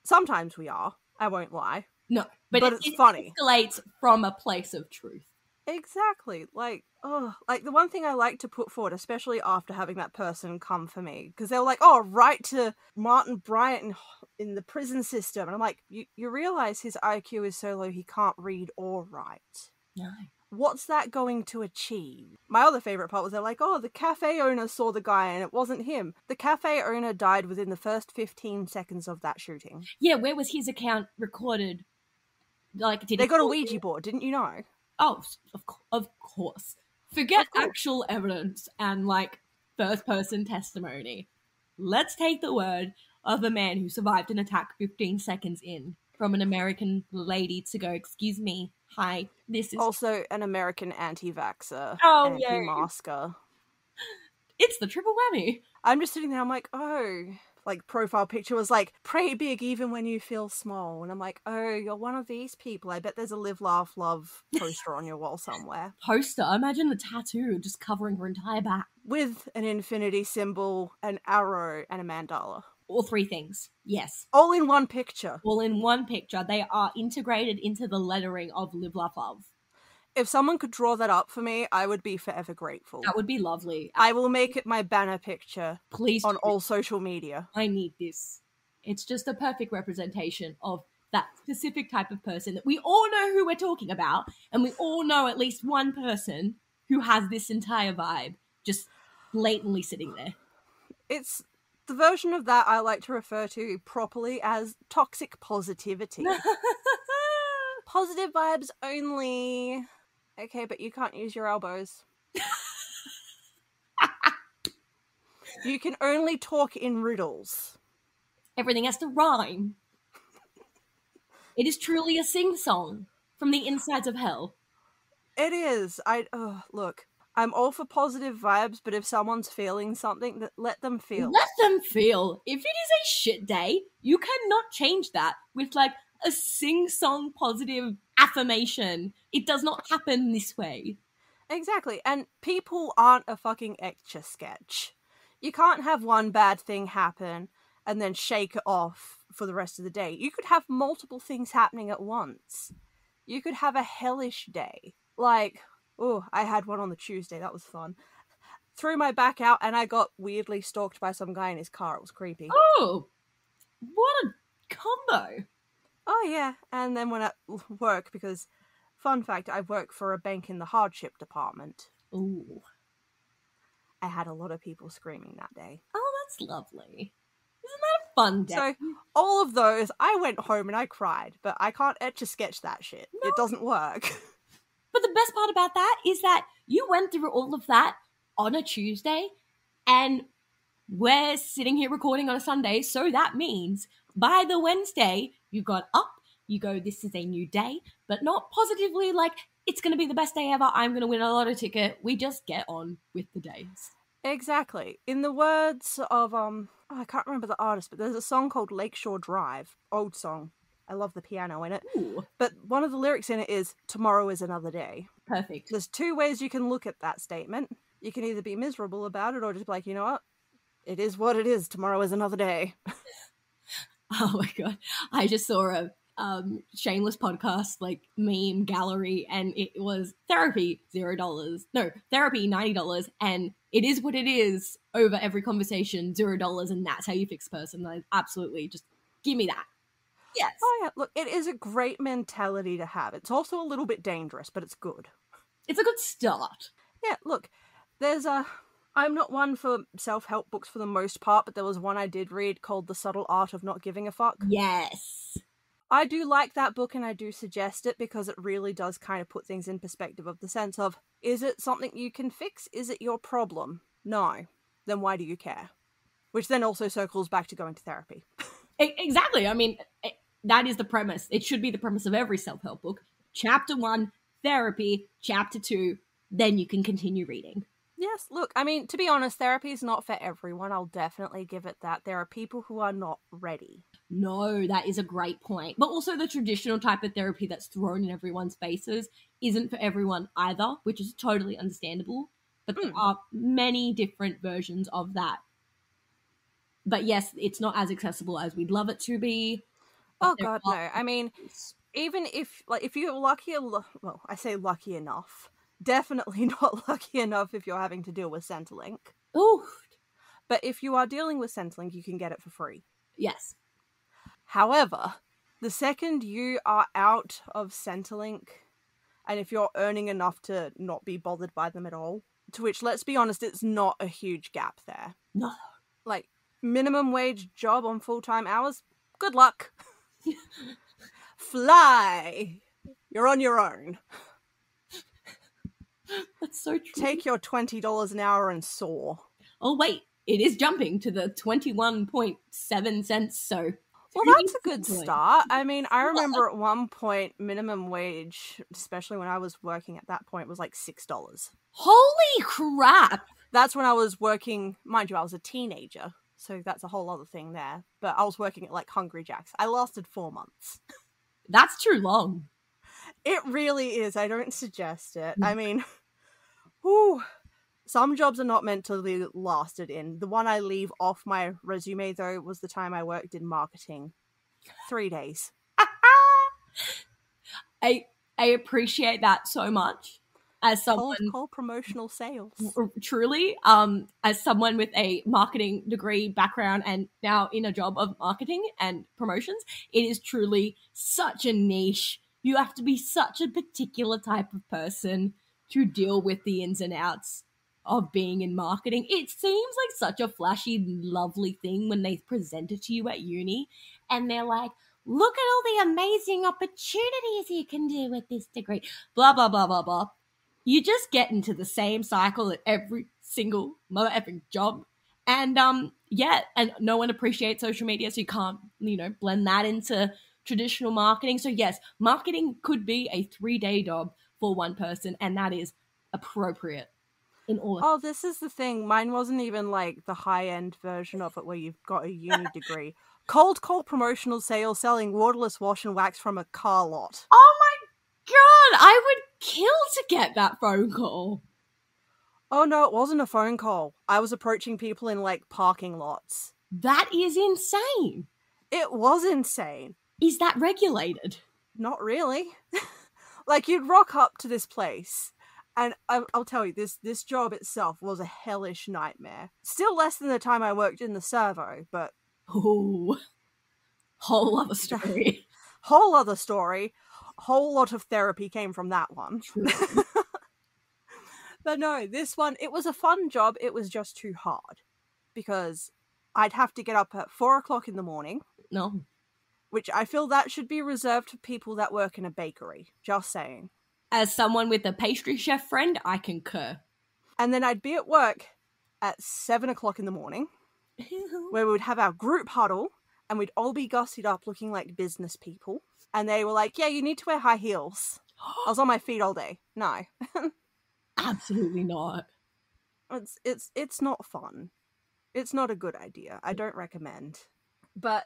Sometimes we are, I won't lie. No, but it's funny. It escalates from a place of truth. Exactly. Like, the one thing I like to put forward, especially after having that person come for me, because they were like, oh, write to Martin Bryant in the prison system. And I'm like, you realize his IQ is so low he can't read or write. No. What's that going to achieve? My other favourite part was they're like, oh, the cafe owner saw the guy and it wasn't him. The cafe owner died within the first 15 seconds of that shooting. Yeah, where was his account recorded? Like, they got a Ouija board, didn't you know? Oh, of course. Forget actual evidence and, like, first-person testimony. Let's take the word of a man who survived an attack 15 seconds in from an American lady to go, excuse me, hi, this is... Also an American anti-vaxxer. Anti-masker. It's the triple whammy. I'm just sitting there, I'm like, oh... Like, profile picture was like, pray big even when you feel small. And I'm like, oh, you're one of these people. I bet there's a live, laugh, love poster on your wall somewhere. Poster? Imagine the tattoo just covering her entire back. With an infinity symbol, an arrow, and a mandala. All three things, yes. All in one picture. All in one picture. They are integrated into the lettering of live, laugh, love. If someone could draw that up for me, I would be forever grateful. That would be lovely. I will make it my banner picture. Please on all social media. I need this. It's just a perfect representation of that specific type of person that we all know who we're talking about, and we all know at least one person who has this entire vibe just blatantly sitting there. It's the version of that I like to refer to properly as toxic positivity. Positive vibes only. Okay, but you can't use your elbows. You can only talk in riddles. Everything has to rhyme. It is truly a sing-song from the insides of hell. It is. Look, I'm all for positive vibes, but if someone's feeling something, let them feel. Let them feel. If it is a shit day, you cannot change that with, like, a sing-song positive affirmation. It does not happen this way. Exactly. And people aren't a fucking Etch-a-Sketch. You can't have one bad thing happen and then shake it off for the rest of the day. You could have multiple things happening at once. You could have a hellish day. Like, I had one on the Tuesday. That was fun. Threw my back out and I got weirdly stalked by some guy in his car. It was creepy. Oh, what a combo. Oh, yeah. And then when at work, because, fun fact, I work for a bank in the hardship department. Ooh. I had a lot of people screaming that day. Oh, that's lovely. Isn't that a fun day? So, all of those, I went home and I cried, but I can't Etch-a-Sketch that shit. No. It doesn't work. But the best part about that is that you went through all of that on a Tuesday, and we're sitting here recording on a Sunday, so that means by the Wednesday, you got up, you go, this is a new day, but not positively like, it's going to be the best day ever, I'm going to win a lotto ticket. We just get on with the days. Exactly. In the words of, I can't remember the artist, but there's a song called Lakeshore Drive. Old song. I love the piano in it. Ooh. But one of the lyrics in it is, tomorrow is another day. Perfect. There's two ways you can look at that statement. You can either be miserable about it or just be like, you know what? It is what it is. Tomorrow is another day. Oh my God. I just saw a shameless podcast like meme gallery, and it was therapy $0, no, therapy $90, and it is what it is over every conversation $0, and that's how you fix a person. Like, absolutely, just give me that. Yes. Oh yeah, look, it is a great mentality to have. It's also a little bit dangerous, but it's good. it's a good start. Yeah, look, I'm not one for self-help books for the most part, but there was one I did read called The Subtle Art of Not Giving a Fuck. Yes. I do like that book, and I do suggest it because it really does kind of put things in perspective of the sense of, is it something you can fix? Is it your problem? No. Then why do you care? Which then also circles back to going to therapy. Exactly. I mean, that is the premise. It should be the premise of every self-help book. Chapter 1, therapy. Chapter 2, then you can continue reading. Yes, look, I mean, to be honest, therapy is not for everyone. I'll definitely give it that. There are people who are not ready. No, that is a great point. But also the traditional type of therapy that's thrown in everyone's faces isn't for everyone either, which is totally understandable. But there are many different versions of that. But yes, it's not as accessible as we'd love it to be. Oh god, no. I mean, even if you're lucky, well, I say lucky enough. Definitely not lucky enough if you're having to deal with Centrelink. Oh. But if you are dealing with Centrelink, you can get it for free. Yes. However, the second you are out of Centrelink, and if you're earning enough to not be bothered by them at all, to which, let's be honest, it's not a huge gap there. No. Like, minimum wage job on full-time hours, good luck. Fly! You're on your own. That's so true. Take your $20 an hour and soar. Oh, wait. It is jumping to the 21.7 cents, so... Well, that's a good start. I mean, I remember at one point, minimum wage, especially when I was working at that point, was like $6. Holy crap! That's when I was working, mind you, I was a teenager, so that's a whole other thing there. But I was working at, like, Hungry Jack's. I lasted 4 months. That's too long. It really is. I don't suggest it. I mean, whew, some jobs are not meant to be lasted in. The one I leave off my resume, though, was the time I worked in marketing. 3 days. I appreciate that so much. As someone... Cold promotional sales. Truly, as someone with a marketing degree background and now in a job of marketing and promotions, it is truly such a niche. You have to be such a particular type of person to deal with the ins and outs of being in marketing. It seems like such a flashy, lovely thing when they present it to you at uni and they're like, look at all the amazing opportunities you can do with this degree. Blah, blah, blah, blah, blah. You just get into the same cycle at every single mother effing job. And and no one appreciates social media, so you can't, blend that into traditional marketing. So yes, marketing could be a 3-day job for one person, and that is appropriate in all. Oh, this is the thing. Mine wasn't even like the high-end version of it where you've got a uni degree. Cold promotional sales selling waterless wash and wax from a car lot. Oh my god, I would kill to get that phone call. Oh no, it wasn't a phone call. I was approaching people in, like, parking lots. That is insane. It was insane. Is that regulated? Not really. Like, you'd rock up to this place, and I'll tell you, this job itself was a hellish nightmare. Still less than the time I worked in the servo, but... Oh, whole other story. Whole other story. Whole lot of therapy came from that one. But no, this one, it was a fun job. It was just too hard because I'd have to get up at 4 o'clock in the morning. No. Which I feel that should be reserved for people that work in a bakery. Just saying. As someone with a pastry chef friend, I concur. And then I'd be at work at 7 o'clock in the morning where we would have our group huddle and we'd all be gussied up looking like business people. And they were like, yeah, you need to wear high heels. I was on my feet all day. No. Absolutely not. It's not fun. It's not a good idea. I don't recommend. But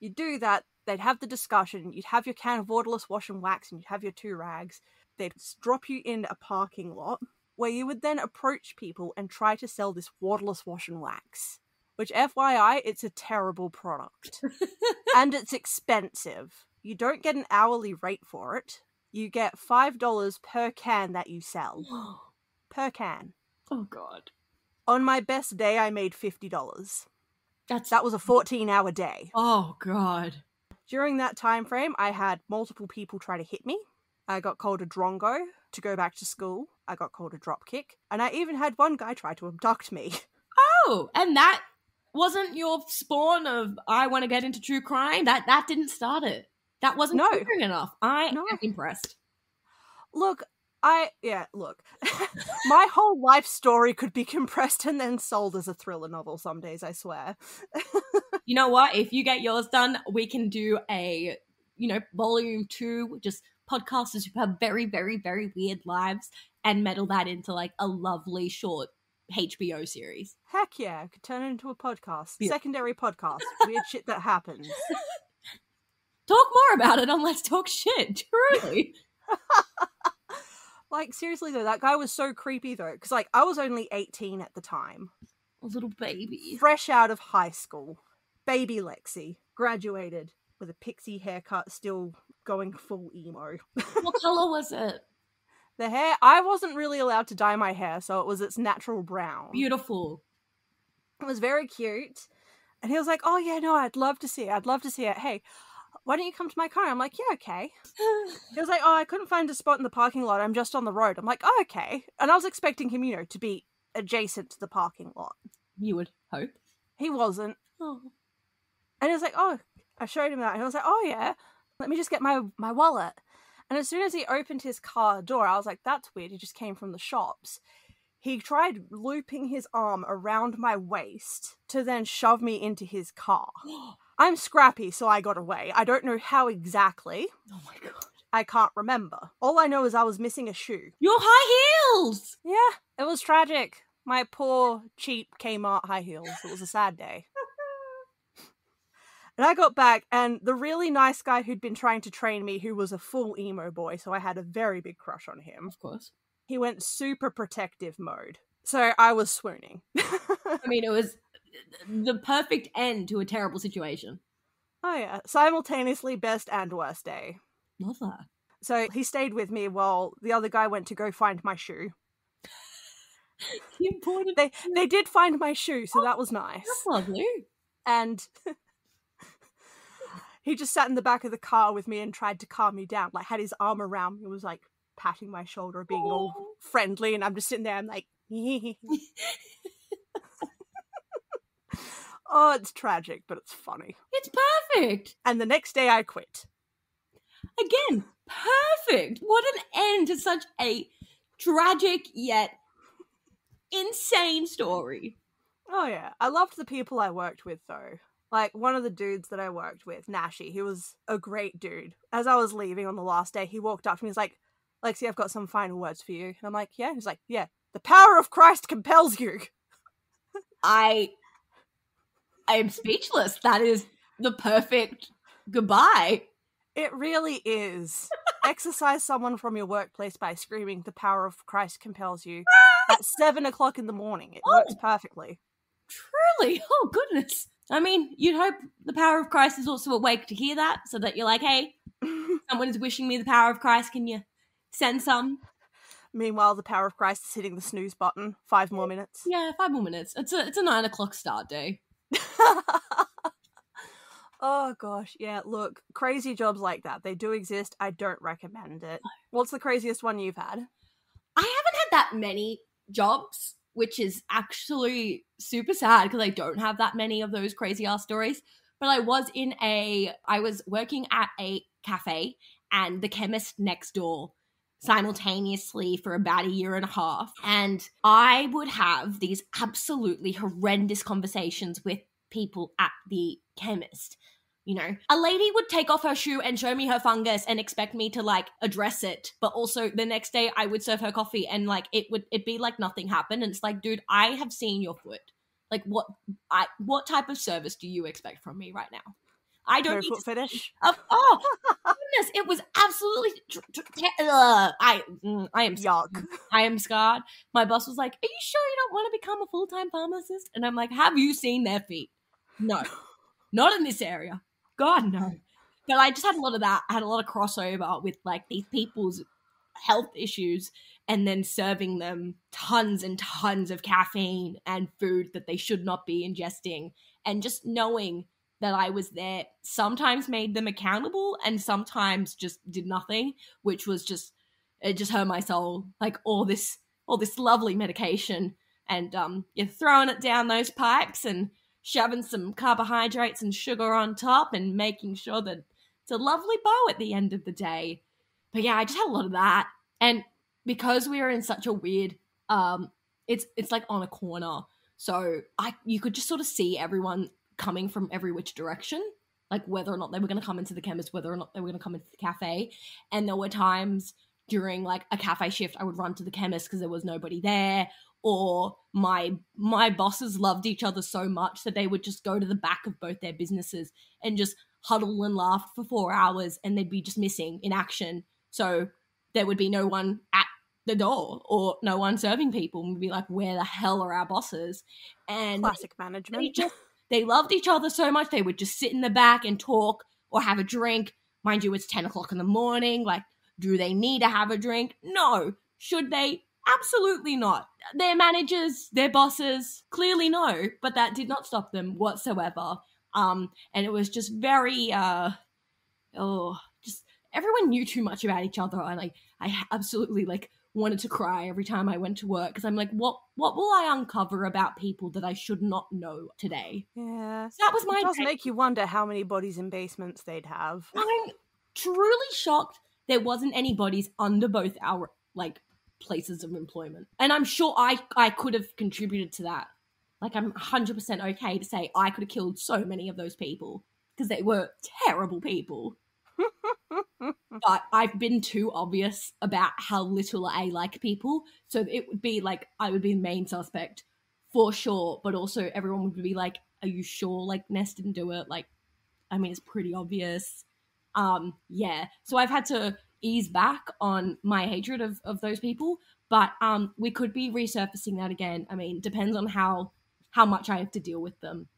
you do that, they'd have the discussion, you'd have your can of waterless wash and wax, and you'd have your 2 rags. They'd drop you in a parking lot, where you would then approach people and try to sell this waterless wash and wax. Which, FYI, it's a terrible product. And it's expensive. You don't get an hourly rate for it. You get $5 per can that you sell. Per can. Oh, God. On my best day, I made $50. That was a 14-hour day. Oh, God. During that time frame, I had multiple people try to hit me. I got called a drongo to go back to school. I got called a dropkick, and I even had one guy try to abduct me. Oh, and that wasn't your spawn of, I want to get into true crime? That didn't start it. That wasn't triggering enough. I am impressed. Look, my whole life story could be compressed and then sold as a thriller novel some days, I swear. You know what? If you get yours done, we can do a, volume 2, just podcasters who have very, very, very weird lives and meddle that into like a lovely short HBO series. Heck yeah, I could turn it into a podcast. Yeah. Secondary podcast. Weird shit that happens. Talk more about it on Let's Talk Shit, truly. Like, seriously though, that guy was so creepy though, because like, I was only 18 at the time. A little baby. Fresh out of high school. Baby Lexi. Graduated with a pixie haircut, still going full emo. What colour was it? The hair, I wasn't really allowed to dye my hair, so it was its natural brown. Beautiful. It was very cute. And he was like, oh yeah, no, I'd love to see it. Hey, why don't you come to my car? I'm like, yeah, okay. He was like, oh, I couldn't find a spot in the parking lot. I'm just on the road. I'm like, oh, okay. And I was expecting him, to be adjacent to the parking lot. You would hope. He wasn't. Oh. And he was like, oh, I showed him that. And I was like, oh yeah, let me just get my wallet. And as soon as he opened his car door, I was like, that's weird. He just came from the shops. He tried looping his arm around my waist to then shove me into his car. I'm scrappy, so I got away. I don't know how exactly. Oh my god. I can't remember. All I know is I was missing a shoe. Your high heels! Yeah, it was tragic. My poor, cheap Kmart high heels. It was a sad day. And I got back, and the really nice guy who'd been trying to train me, who was a full emo boy, so I had a very big crush on him. Of course. He went super protective mode. So I was swooning. I mean, it was the perfect end to a terrible situation. Oh yeah, simultaneously best and worst day. Love that. So he stayed with me while the other guy went to go find my shoe. They did find my shoe, so that was nice. That's lovely. And he just sat in the back of the car with me and tried to calm me down, like had his arm around me, was like patting my shoulder, being all friendly, and I'm just sitting there, I'm like, oh, it's tragic, but it's funny. It's perfect. And the next day I quit. Again, perfect. What an end to such a tragic yet insane story. Oh yeah, I loved the people I worked with though. Like, one of the dudes that I worked with, Nashi, he was a great dude. As I was leaving on the last day, he walked up to me, he's like, Lexi, I've got some final words for you. And I'm like, yeah? He's like, yeah, the power of Christ compels you. I am speechless. That is the perfect goodbye. It really is. Exercise someone from your workplace by screaming, the power of Christ compels you at 7:00 in the morning. It works perfectly. Truly? Oh, goodness. I mean, you'd hope the power of Christ is also awake to hear that, so that you're like, hey, someone is wishing me the power of Christ, can you send some? Meanwhile, the power of Christ is hitting the snooze button. 5 more minutes. Yeah, 5 more minutes. It's a 9:00 start day. Oh gosh, yeah, look, crazy jobs like that, they do exist. I don't recommend it. What's the craziest one you've had? I haven't had that many jobs, which is actually super sad because I don't have that many of those crazy ass stories. But I was working at a cafe and the chemist next door simultaneously for about 1.5 years. And I would have these absolutely horrendous conversations with people at the chemist. You know, a lady would take off her shoe and show me her fungus and expect me to like address it. But also the next day I would serve her coffee and like it'd be like nothing happened. And it's like, dude, I have seen your foot. Like what type of service do you expect from me right now? I don't need foot fetish. Oh goodness, it was absolutely. I am yuck. I am scarred. My boss was like, "Are you sure you don't want to become a full-time pharmacist?" And I'm like, "Have you seen their feet? No, not in this area. God no." But I just had a lot of that. I had a lot of crossover with like these people's health issues, and then serving them tons and tons of caffeine and food that they should not be ingesting, and just knowing that I was there sometimes made them accountable and sometimes just did nothing, which was just it just hurt my soul. Like all this lovely medication, and you're throwing it down those pipes and shoving some carbohydrates and sugar on top and making sure that it's a lovely bow at the end of the day. But yeah, I just had a lot of that. And because we were in such a weird, it's like on a corner. So you could just sort of see everyone coming from every which direction, like whether or not they were going to come into the chemist, whether or not they were going to come into the cafe. And there were times during like a cafe shift, I would run to the chemist because there was nobody there. Or my bosses loved each other so much that they would just go to the back of both their businesses and just huddle and laugh for 4 hours, and they'd be just missing in action. So there would be no one at the door or no one serving people. And we'd be like, where the hell are our bosses? And classic management. They loved each other so much, they would just sit in the back and talk or have a drink. Mind you, it's 10 o'clock in the morning. Like, do they need to have a drink? No. Should they? Absolutely not. Their managers, their bosses, clearly no, but that did not stop them whatsoever. And it was just very, just everyone knew too much about each other. And I absolutely like wanted to cry every time I went to work because I'm like, what will I uncover about people that I should not know today? Yeah. So that was my. It does make you wonder how many bodies in basements they'd have. I'm truly shocked there wasn't any bodies under both our like places of employment, and I'm sure I could have contributed to that. Like, I'm 100% okay to say I could have killed so many of those people because they were terrible people. But I've been too obvious about how little I like people, so it would be like I would be the main suspect for sure, but also everyone would be like, are you sure like Ness didn't do it? Like, I mean, it's pretty obvious. Yeah, so I've had to ease back on my hatred of those people, but we could be resurfacing that again. I mean, depends on how much I have to deal with them.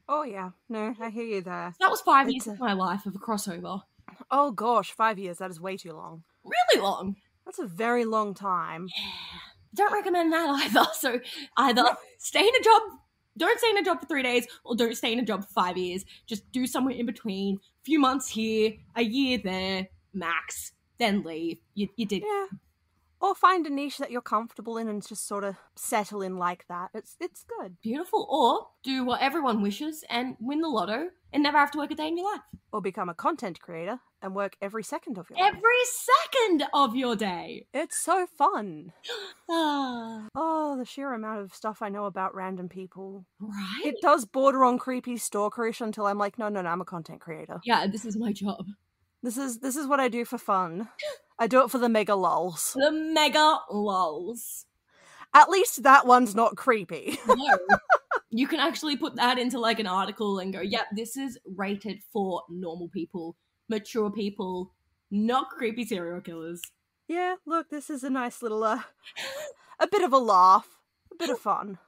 Oh yeah, no, I hear you there. So that was 5 years of my life of a crossover. Oh gosh, 5 years, that is way too long. Really long. That's a very long time. Yeah. Don't recommend that either. So either stay in a job, don't stay in a job for 3 days, or don't stay in a job for 5 years. Just do somewhere in between. A few months here, a year there, max, then leave. You did. Yeah. Or find a niche that you're comfortable in and just sort of settle in like that. It's good. Beautiful. Or do what everyone wishes and win the lotto and never have to work a day in your life. Or become a content creator and work every second of your life. Every second of your day. It's so fun. Oh, the sheer amount of stuff I know about random people. Right? It does border on creepy stalkerish until I'm like, no, I'm a content creator. Yeah, this is my job. This is what I do for fun. I do it for the mega lols. The mega lols. At least that one's not creepy. No. You can actually put that into like an article and go, yeah, this is rated for normal people, mature people, not creepy serial killers. Yeah, look, this is a nice little, a bit of a laugh, a bit of fun.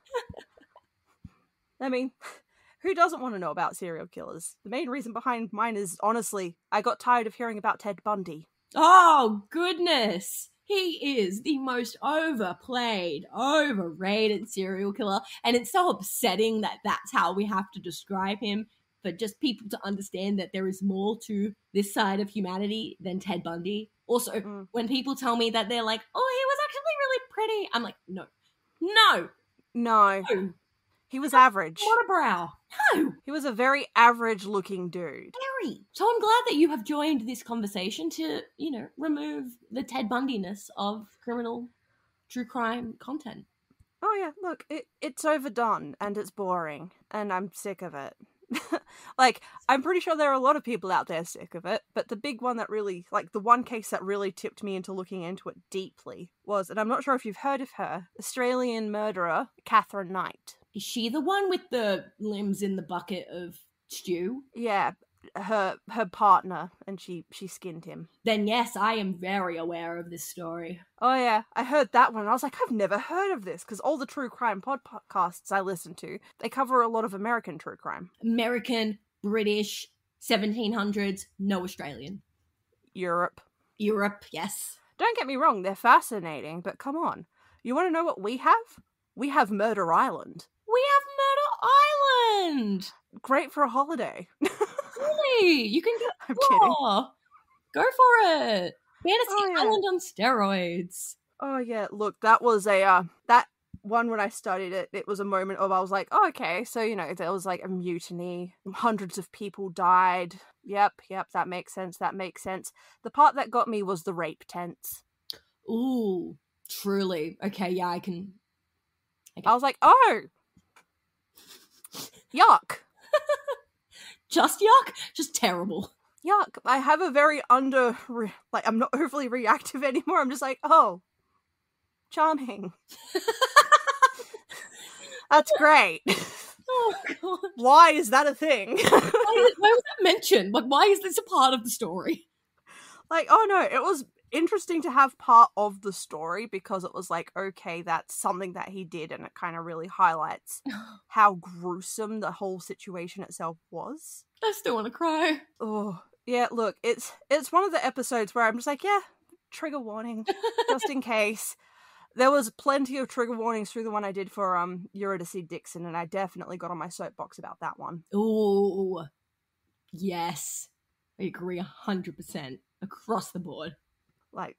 I mean, who doesn't want to know about serial killers? The main reason behind mine is, honestly, I got tired of hearing about Ted Bundy. Oh, goodness. He is the most overplayed, overrated serial killer, and it's so upsetting that that's how we have to describe him, for just people to understand that there is more to this side of humanity than Ted Bundy. Also, when people tell me that they're like, oh, he was actually really pretty, I'm like, no. He was average. What a brow. No. He was a very average-looking dude. Very. So I'm glad that you have joined this conversation to, remove the Ted Bundy-ness of criminal true crime content. Oh yeah, look, it's overdone and it's boring and I'm sick of it. Like, I'm pretty sure there are a lot of people out there sick of it, but the big one that really, like, the one case that really tipped me into looking into it deeply was, and I'm not sure if you've heard of her, Australian murderer Catherine Knight. Is she the one with the limbs in the bucket of stew? Yeah, her partner, and she skinned him. Then yes, I am very aware of this story. Oh yeah, I heard that one. I was like, I've never heard of this, because all the true crime podcasts I listen to, they cover a lot of American true crime. American, British, 1700s, no Australian. Europe, yes. Don't get me wrong, they're fascinating, but come on. You want to know what we have? We have Murder Island. We have Murder Island! Great for a holiday. Really? You can get I'm kidding. Go for it. Fantasy Island on steroids. Oh yeah, look, that was a that one when I studied it. It was a moment of I was like, oh, okay, so there was like a mutiny, hundreds of people died. Yep, that makes sense. That makes sense. The part that got me was the rape tents. Ooh, truly. Okay, yeah, I was like, oh, yuck. Just yuck? Just terrible. Yuck. I have a very I'm not overly reactive anymore. I'm just like, oh, charming. That's great. Oh, God. Why is that a thing? why was that mentioned? Like, why is this a part of the story? Like, oh no, it was interesting to have part of the story because it was like, okay, that's something that he did, and it kind of really highlights how gruesome the whole situation itself was. I still want to cry. Oh, yeah, look, it's one of the episodes where I'm just like, yeah, trigger warning, just in case. There was plenty of trigger warnings through the one I did for Eurydice Dixon, and I definitely got on my soapbox about that one. Ooh, yes. I agree 100% across the board. Like,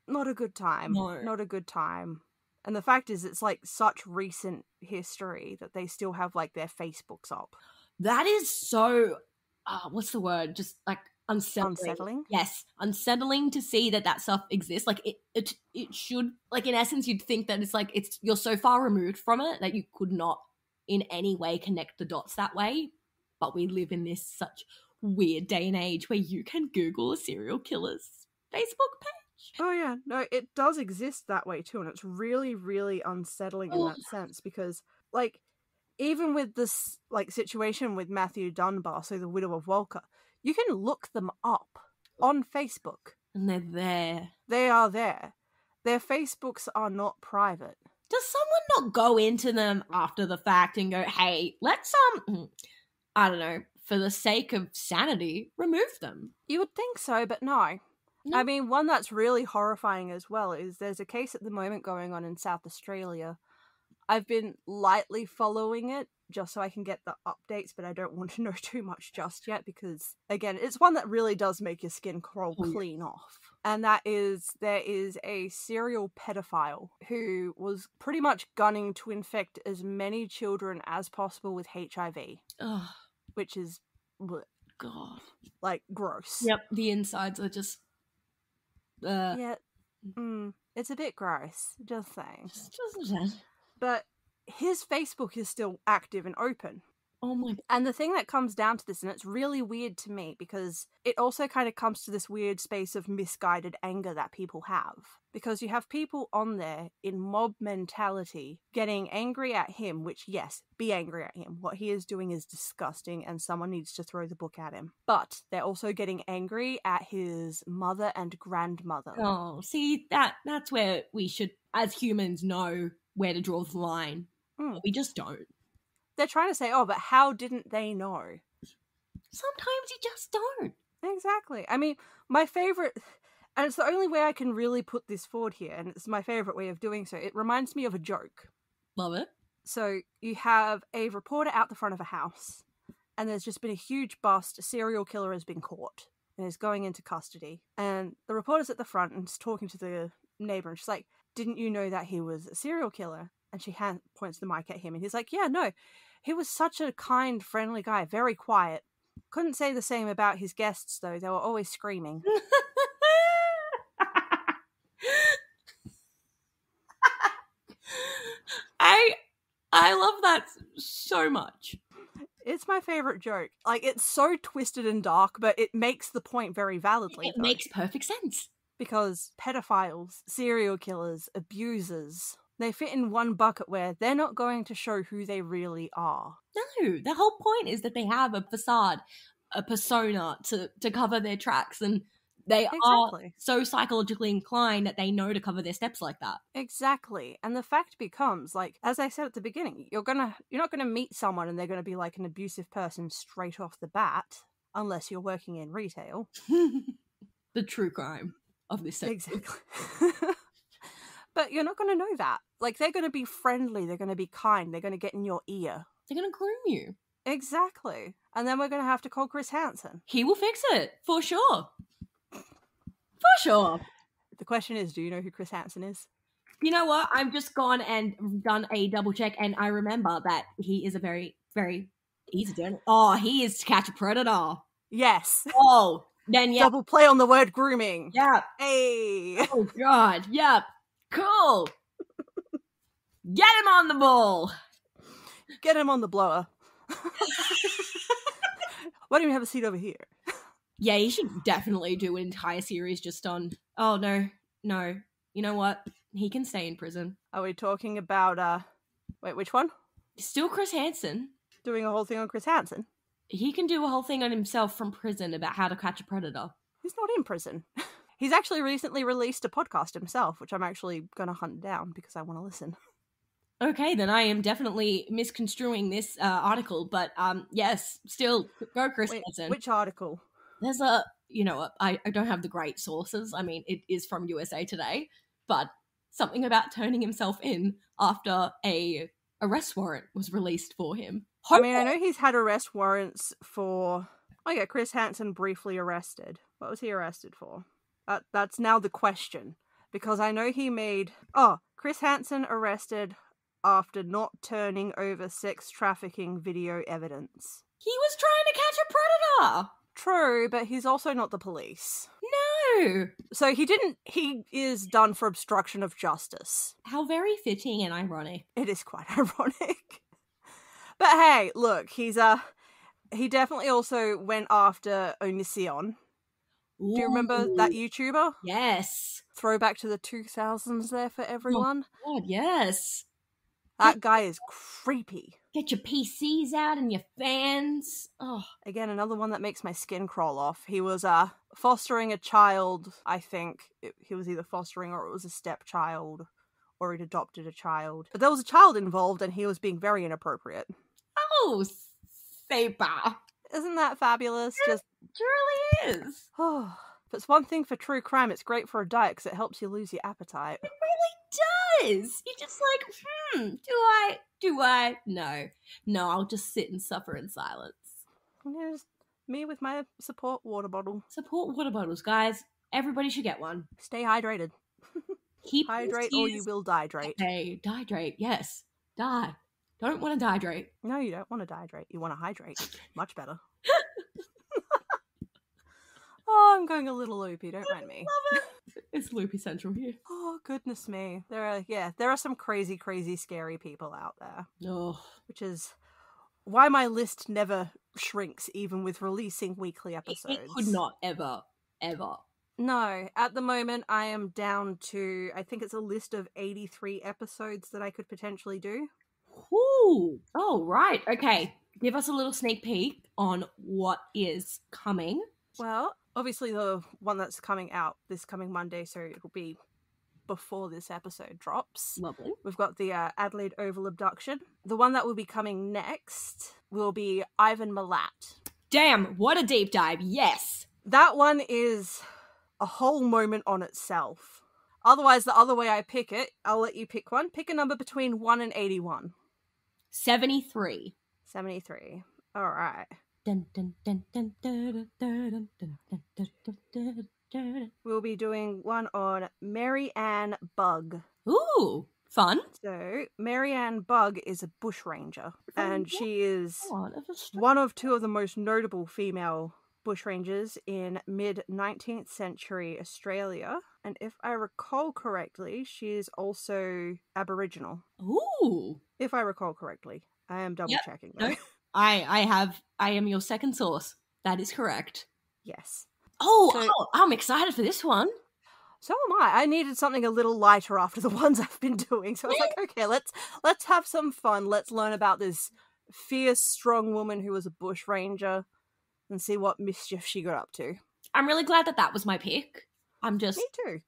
not a good time. No. Not a good time. And the fact is, it's like such recent history that they still have like their Facebooks up. That is so, what's the word? Just like unsettling. Yes, unsettling to see that stuff exists. Like it should, like, in essence, you'd think that it's like you're so far removed from it that you could not in any way connect the dots that way. But we live in this such weird day and age where you can Google a serial killer's Facebook page. Oh yeah, no, it does exist that way too, and it's really, really unsettling in that sense because, like, even with this like situation with Matthew Dunbar, so the widow of Walker, you can look them up on Facebook. And they're there. They are there. Their Facebooks are not private. Does someone not go into them after the fact and go, hey, let's, I don't know, for the sake of sanity, remove them? You would think so, but no. I mean, one that's really horrifying as well is there's a case at the moment going on in South Australia. I've been lightly following it just so I can get the updates, but I don't want to know too much just yet because, again, it's one that really does make your skin crawl clean off. And that is, there is a serial pedophile who was pretty much gunning to infect as many children as possible with HIV. Ugh. Which is, God, like, gross. Yep, the insides are just... Yeah, it's a bit gross, just saying. Just But his Facebook is still active and open. Oh my God. And the thing that comes down to this, and it's really weird to me, because it also kind of comes to this weird space of misguided anger that people have. Because you have people on there in mob mentality getting angry at him, which, yes, be angry at him. What he is doing is disgusting and someone needs to throw the book at him. But they're also getting angry at his mother and grandmother. Oh, see, that's where we should, as humans, know where to draw the line. We just don't. They're trying to say, oh, but how didn't they know? Sometimes you just don't. Exactly. I mean, my favourite, and it's the only way I can really put this forward here, and it's my favourite way of doing so, it reminds me of a joke. Love it. So you have a reporter out the front of a house, and there's just been a huge bust. A serial killer has been caught and is going into custody. And the reporter's at the front and is talking to the neighbour, and she's like, didn't you know that he was a serial killer? And she points the mic at him, and he's like, yeah, no. He was such a kind, friendly guy, very quiet. Couldn't say the same about his guests, though. They were always screaming. I love that so much. It's my favourite joke. Like, it's so twisted and dark, but it makes the point very validly. It makes perfect sense. Because pedophiles, serial killers, abusers, they fit in one bucket where they're not going to show who they really are. No, the whole point is that they have a facade, a persona to cover their tracks, and they are so psychologically inclined that they know to cover their steps like that. Exactly. And the fact becomes, like, as I said at the beginning, you're not gonna meet someone and they're gonna be like an abusive person straight off the bat, unless you're working in retail. The true crime of this sector. Exactly. But you're not going to know that. Like, they're going to be friendly, they're going to be kind, they're going to get in your ear. They're going to groom you. Exactly. And then we're going to have to call Chris Hansen. He will fix it, for sure. For sure. The question is, do you know who Chris Hansen is? You know what? I've just gone and done a double check, and I remember that he is a very, very easy journalist. Oh, he is To Catch a Predator. Yes. Oh, then yeah. Double play on the word grooming. Yeah. Hey. Oh, God. Yeah. Cool. Get him on the ball. Get him on the blower. Why don't you have a seat over here? Yeah, you should definitely do an entire series just on, oh, no. You know what? He can stay in prison. Are we talking about, wait, which one? Still Chris Hansen. Doing a whole thing on Chris Hansen? He can do a whole thing on himself from prison about how to catch a predator. He's not in prison. He's actually recently released a podcast himself, which I'm actually going to hunt down because I want to listen. Okay, then I am definitely misconstruing this article, but yes, still, go Chris Hansen. Which article? There's I don't have the great sources. I mean, it is from USA Today, but something about turning himself in after a arrest warrant was released for him. I mean, I know he's had arrest warrants for... Oh yeah, Chris Hansen briefly arrested. What was he arrested for? That's now the question. Because I know he made... Oh, Chris Hansen arrested after not turning over sex trafficking video evidence. He was trying to catch a predator! True, but he's also not the police. No! So he is done for obstruction of justice. How very fitting and ironic. It is quite ironic. But hey, look, he definitely also went after Onision. Ooh. Do you remember that YouTuber? Yes. Throwback to the 2000s there for everyone. Oh, God, yes. That guy is creepy. Get your PCs out and your fans. Oh. Again, another one that makes my skin crawl off. He was fostering a child, I think. He was either fostering or it was a stepchild, or he'd adopted a child. But there was a child involved and he was being very inappropriate. Oh, Saber. Isn't that fabulous? It truly is. Oh, if it's one thing for true crime, it's great for a diet because it helps you lose your appetite. It really does. You're just like, do I? No, I'll just sit and suffer in silence. Yeah, just me with my support water bottle. Support water bottles, guys. Everybody should get one. Stay hydrated. Keep hydrate or you will dihydrate. Okay, dihydrate. Yes, die. Don't want to dihydrate. No, you don't want to dihydrate. You want to hydrate. Much better. Oh, I'm going a little loopy. Don't mind me. Love it. It's loopy central here. Oh, goodness me. There are some crazy, crazy, scary people out there. Oh. Which is why my list never shrinks, even with releasing weekly episodes. It could not ever. No, at the moment I am down to, I think it's a list of 83 episodes that I could potentially do. Ooh. Oh, right. Okay. Give us a little sneak peek on what is coming. Well, obviously the one that's coming out this coming Monday, so it'll be before this episode drops. Lovely. We've got the Adelaide Oval abduction. The one that will be coming next will be Ivan Milat. Damn, what a deep dive. Yes. That one is a whole moment on itself. Otherwise, the other way I pick it, I'll let you pick one. Pick a number between 1 and 81. 73. 73. All right. We'll be doing one on Mary Ann Bugg. Ooh, fun. So, Mary Ann Bugg is a bushranger, and she is one of two of the most notable female bushrangers in mid-19th century Australia. And if I recall correctly, she is also Aboriginal. Ooh. If I recall correctly. I am double-checking. Yep. No, I am your second source. That is correct. Yes. Oh, I'm excited for this one. So am I. I needed something a little lighter after the ones I've been doing. So I was like, okay, let's have some fun. Let's learn about this fierce, strong woman who was a bushranger and see what mischief she got up to. I'm really glad that was my pick. Me too.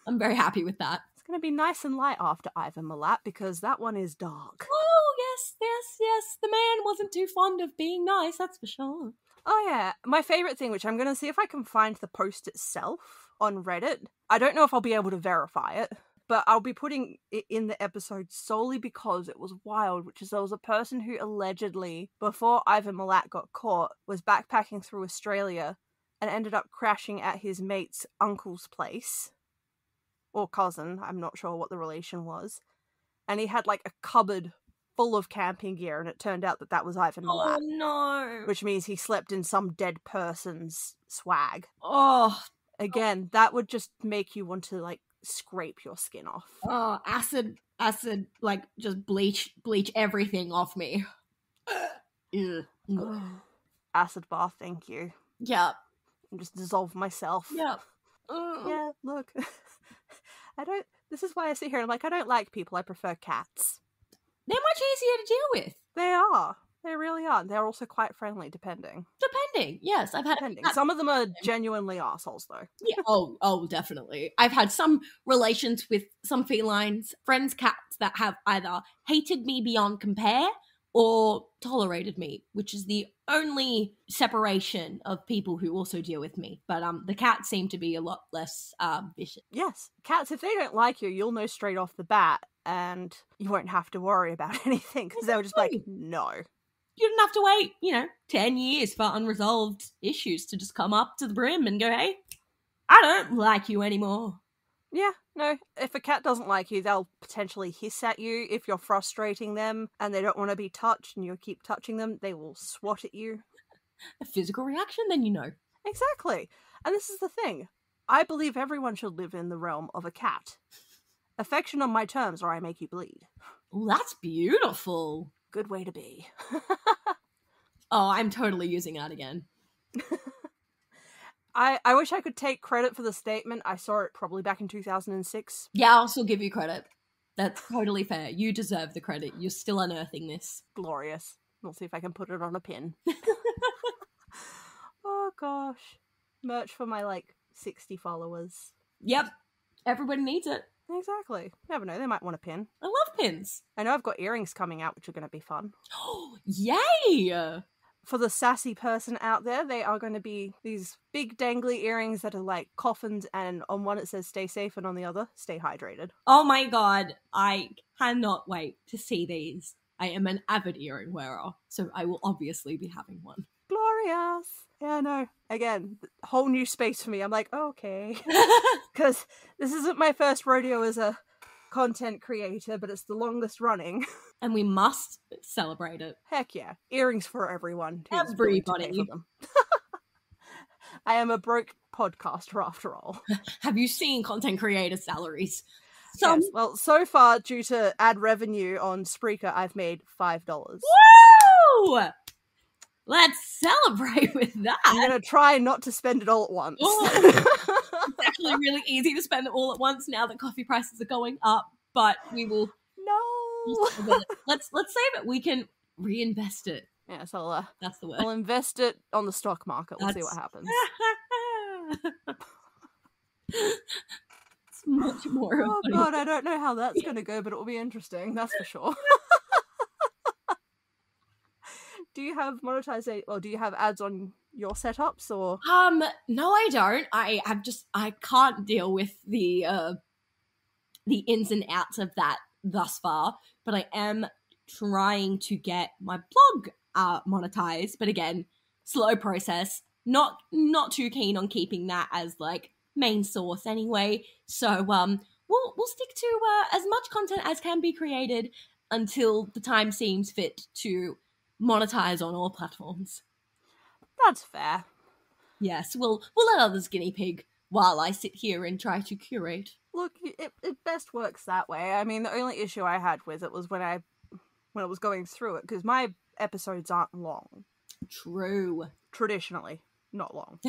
I'm very happy with that. It's going to be nice and light after Ivan Milat because that one is dark. Oh, yes. The man wasn't too fond of being nice, that's for sure. Oh, yeah. My favourite thing, which I'm going to see if I can find the post itself on Reddit. I don't know if I'll be able to verify it, but I'll be putting it in the episode solely because it was wild, which is there was a person who allegedly, before Ivan Milat got caught, was backpacking through Australia and ended up crashing at his mate's uncle's place. Or cousin, I'm not sure what the relation was. And he had like a cupboard full of camping gear, and it turned out that was Ivan Milat. Oh no. Which means he slept in some dead person's swag. Oh. Again, that would just make you want to like scrape your skin off. Oh, acid, like just bleach everything off me. Oh, acid bath, thank you. Yeah. And just dissolve myself. Yeah. Yeah, look. This is why I sit here and I'm like, I don't like people, I prefer cats. They're much easier to deal with. They are. They really are. They're also quite friendly, depending. Yes. I've had... Some of them are genuinely assholes, though. Yeah. Oh, definitely. I've had some relations with some felines, friends' cats that have either hated me beyond compare or tolerated me, which is the only separation of people who also deal with me. But the cats seem to be a lot less vicious. Yes. Cats, if they don't like you, you'll know straight off the bat, and you won't have to worry about anything, because they'll just be like, no. You don't have to wait, 10 years for unresolved issues to just come up to the brim and go, hey, I don't like you anymore. Yeah, no. If a cat doesn't like you, they'll potentially hiss at you if you're frustrating them and they don't want to be touched and you keep touching them. They will swat at you. A physical reaction, then you know. Exactly. And this is the thing. I believe everyone should live in the realm of a cat. Affection on my terms or I make you bleed. Ooh, that's beautiful. Good way to be. Oh, I'm totally using that again. I wish I could take credit for the statement. I saw it probably back in 2006. Yeah, I'll still give you credit. That's totally fair. You deserve the credit. You're still unearthing this. Glorious. We'll see if I can put it on a pin. Oh gosh. Merch for my 60 followers. Yep. Everybody needs it. Exactly. Never know, they might want a pin. I love pins. I know I've got earrings coming out, which are going to be fun. Oh, yay! For the sassy person out there, they are going to be these big dangly earrings that are like coffins, and on one it says stay safe and on the other, stay hydrated. Oh my god, I cannot wait to see these. I am an avid earring wearer, so I will obviously be having one. Glorious! Yeah, no. Again, whole new space for me. I'm like, okay. Because this isn't my first rodeo as a content creator, but it's the longest running. And we must celebrate it. Heck yeah. Earrings for everyone. Everybody. For them. I am a broke podcaster after all. Have you seen content creator salaries? Yes. Well, so far, due to ad revenue on Spreaker, I've made $5. Woo! Let's celebrate with that. I'm going to try not to spend it all at once. It's actually really easy to spend it all at once now that coffee prices are going up, but we will... No! Let's save it. We can reinvest it. Yes, I'll... That's the word. I'll invest it on the stock market. We'll see what happens. It's much more... Oh god, I don't know how that's going to go, but it will be interesting. That's for sure. Do you have monetization, or do you have ads on your setups, or? No, I don't. I can't deal with the ins and outs of that thus far, but I am trying to get my blog monetized, but again, slow process. Not too keen on keeping that as main source anyway. So we'll stick to as much content as can be created until the time seems fit to monetize on all platforms. That's fair. Yes, we'll let others guinea pig while I sit here and try to curate. Look, it best works that way. I mean, the only issue I had with it was when I was going through it, because my episodes aren't long. True. Traditionally, not long.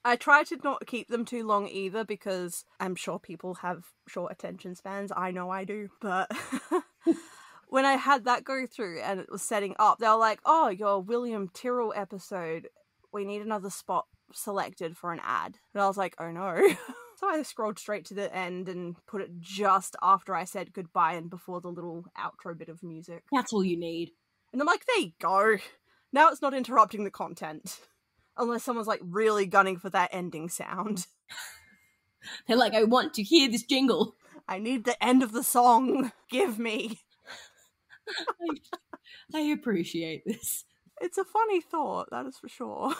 I try to not keep them too long either, because I'm sure people have short attention spans. I know I do, but... When I had that go through and it was setting up, they were like, oh, your William Tyrrell episode, we need another spot selected for an ad. And I was like, oh no. So I scrolled straight to the end and put it just after I said goodbye and before the little outro bit of music. That's all you need. And I'm like, there you go. Now it's not interrupting the content. Unless someone's really gunning for that ending sound. They're like, I want to hear this jingle. I need the end of the song. Give me. I appreciate this. It's a funny thought, that is for sure.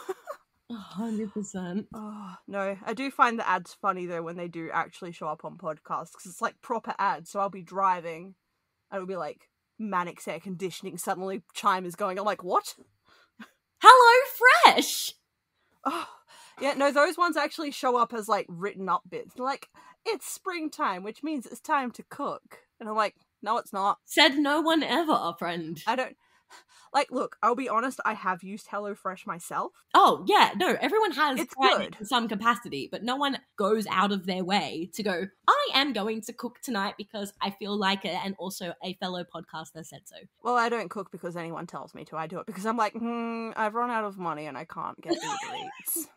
100%. Oh, no. I do find the ads funny, though, when they do actually show up on podcasts, because it's like proper ads. So I'll be driving, and it'll be like Manic air conditioning, suddenly chime is going. I'm like, what? Hello Fresh! Oh, yeah, no, those ones actually show up as like written up bits. They're like, it's springtime, which means it's time to cook. And I'm like, no, it's not. Said no one ever, friend. I don't. Like, look, I'll be honest, I have used HelloFresh myself. Oh, yeah, no, everyone has It's tried good. it in some capacity, but no one goes out of their way to go, I am going to cook tonight because I feel like it, and also a fellow podcaster said so. Well, I don't cook because anyone tells me to. I do it because I'm like, I've run out of money and I can't get Uber Eats.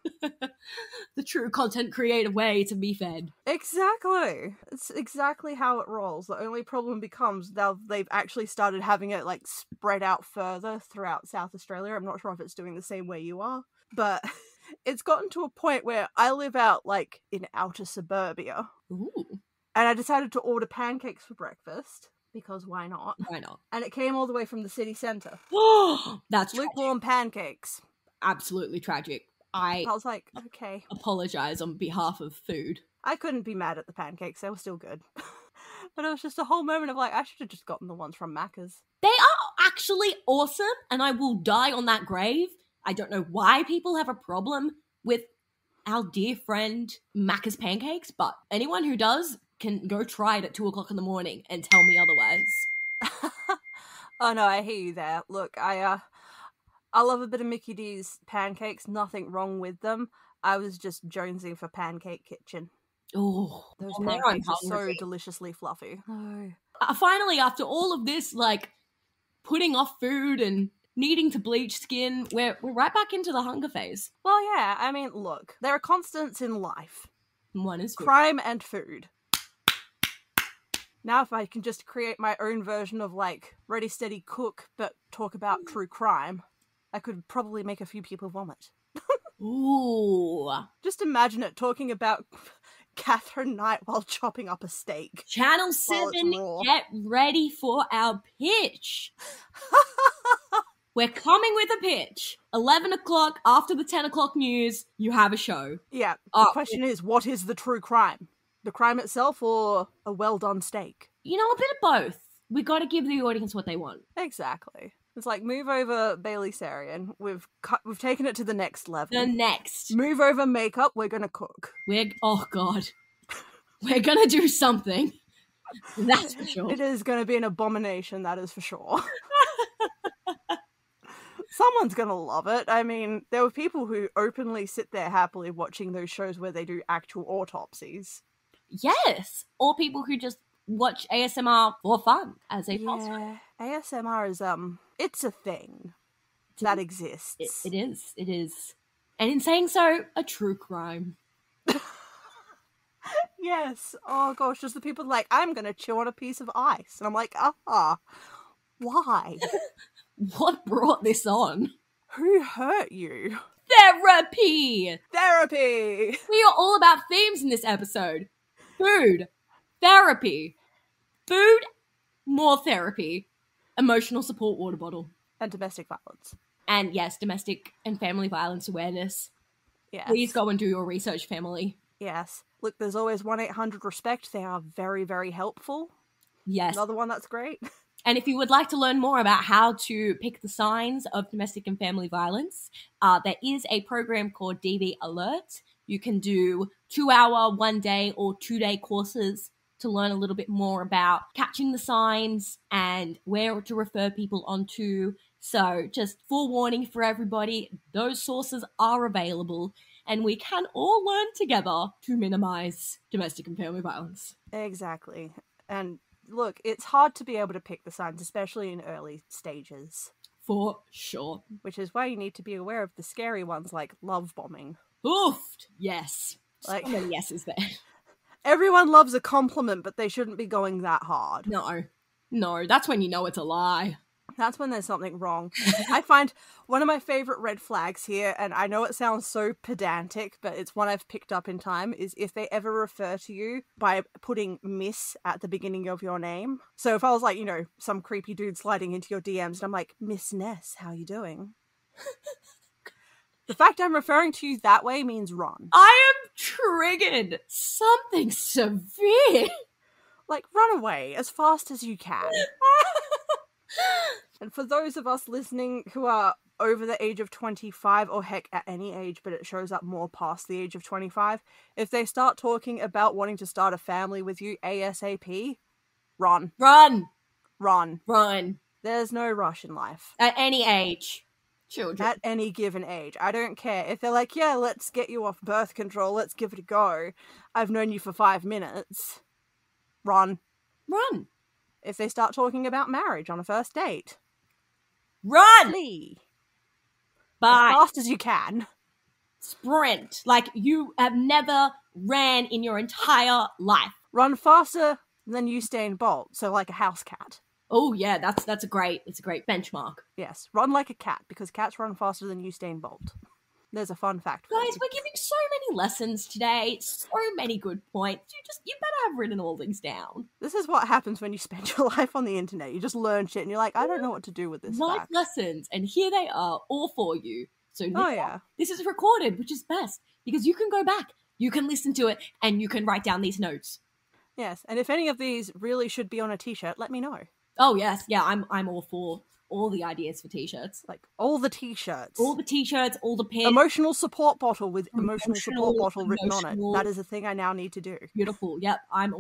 The true content creator way to be fed. Exactly. It's exactly how it rolls. The only problem becomes now they've actually started having it like spread out further throughout South Australia. I'm not sure if it's doing the same way you are, but it's gotten to a point where I live out like in outer suburbia. Ooh. And I decided to order pancakes for breakfast because why not? Why not? And it came all the way from the city centre. That's lukewarm pancakes. Absolutely tragic. I was like, okay. Apologize on behalf of food. I couldn't be mad at the pancakes. They were still good. But it was just a whole moment of like, I should have just gotten the ones from Macca's. They are actually awesome, and I will die on that grave. I don't know why people have a problem with our dear friend Macca's pancakes, but anyone who does can go try it at 2 o'clock in the morning and tell me otherwise. Oh no, I hear you there. Look, I love a bit of Mickey D's pancakes. Nothing wrong with them. I was just jonesing for Pancake Kitchen. Oh, those pancakes are so deliciously fluffy. Oh. Finally, after all of this, like, putting off food and needing to bleach skin, we're right back into the hunger phase. Well, yeah, I mean, look, there are constants in life. One is food. Crime and food. Now if I can just create my own version of, like, Ready, Steady, Cook, but talk about true crime, I could probably make a few people vomit. Ooh. Just imagine it, talking about Catherine Knight while chopping up a steak. Channel 7, get ready for our pitch. We're coming with a pitch. 11 o'clock, after the 10 o'clock news, you have a show. Yeah, the question is, what is the true crime? The crime itself or a well-done steak? You know, a bit of both. We got to give the audience what they want. Exactly. It's like, move over Bailey Sarian. We've taken it to the next level. The next. Move over makeup. We're gonna cook. Oh god. We're gonna do something. That's for sure. It is gonna be an abomination, that is for sure. Someone's gonna love it. I mean, there were people who openly sit there happily watching those shows where they do actual autopsies. Yes. Or people who just watch ASMR for fun as a pastime. ASMR is it's a thing that exists. It is. And in saying so, a true crime. Yes. Oh gosh, just the people like, I'm gonna chew on a piece of ice. And I'm like, why? What brought this on? Who hurt you? Therapy! Therapy! We are all about themes in this episode. Food. Therapy. Food. More therapy. Emotional support water bottle. And domestic violence. And yes, domestic and family violence awareness. Yes. Please go and do your research, family. Yes. Look, there's always 1-800-RESPECT. They are very, very helpful. Yes. Another one that's great. And if you would like to learn more about how to pick the signs of domestic and family violence, there is a program called DV Alert. You can do 2-hour, 1-day, or 2-day courses to learn a little bit more about catching the signs and where to refer people onto. So just forewarning for everybody, those sources are available and we can all learn together to minimize domestic and family violence. Exactly. And look, it's hard to be able to pick the signs, especially in early stages. For sure. Which is why you need to be aware of the scary ones like love bombing. Oof! Yes. Like, so many yeses there. Everyone loves a compliment, but they shouldn't be going that hard. No, that's when you know it's a lie. That's when there's something wrong. I find one of my favourite red flags here, and I know it sounds so pedantic, but it's one I've picked up in time, is if they ever refer to you by putting Miss at the beginning of your name. So if I was like, you know, some creepy dude sliding into your DMs, and I'm like, Miss Ness, how you doing? The fact I'm referring to you that way means run. I am triggered. Something severe. Like, run away as fast as you can. And for those of us listening who are over the age of 25, or heck, at any age, but it shows up more past the age of 25, if they start talking about wanting to start a family with you ASAP, run. Run. Run. Run. There's no rush in life. At any age. Children. At any given age. I don't care. If they're like, yeah, let's get you off birth control, let's give it a go. I've known you for 5 minutes. Run. Run. If they start talking about marriage on a first date, run. Flee. Bye. As fast as you can. Sprint. Like you have never ran in your entire life. Run faster than Usain Bolt, so like a house cat. Oh yeah, it's a great benchmark. Yes, run like a cat, because cats run faster than Usain Bolt. There's a fun fact for Guys, you. we're giving so many lessons today, so many good points. You better have written all these down. This is what happens when you spend your life on the internet. You just learn shit and you're like, I don't know what to do with this Life fact. lessons, and here they are, all for you. So yeah. This is recorded, which is best, because you can go back, you can listen to it, and you can write down these notes. Yes, and if any of these really should be on a t-shirt, let me know. Oh yes, yeah, I'm all for all the ideas for t-shirts. Like, all the t-shirts. All the t-shirts, all the pins. Emotional support bottle with emotional support bottle written on it. That is a thing I now need to do. Beautiful. Yep, I am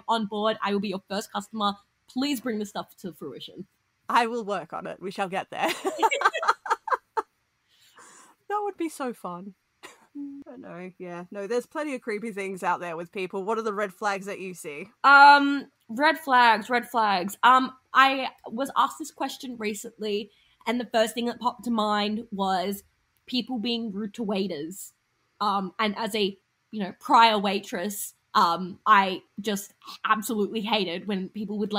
on board. I will be your first customer. Please bring this stuff to fruition. I will work on it. We shall get there. That would be so fun. But no, there's plenty of creepy things out there with people. What are the red flags that you see? Red flags. I was asked this question recently, and the first thing that popped to mind was people being rude to waiters. And as a, prior waitress, I just absolutely hated when people would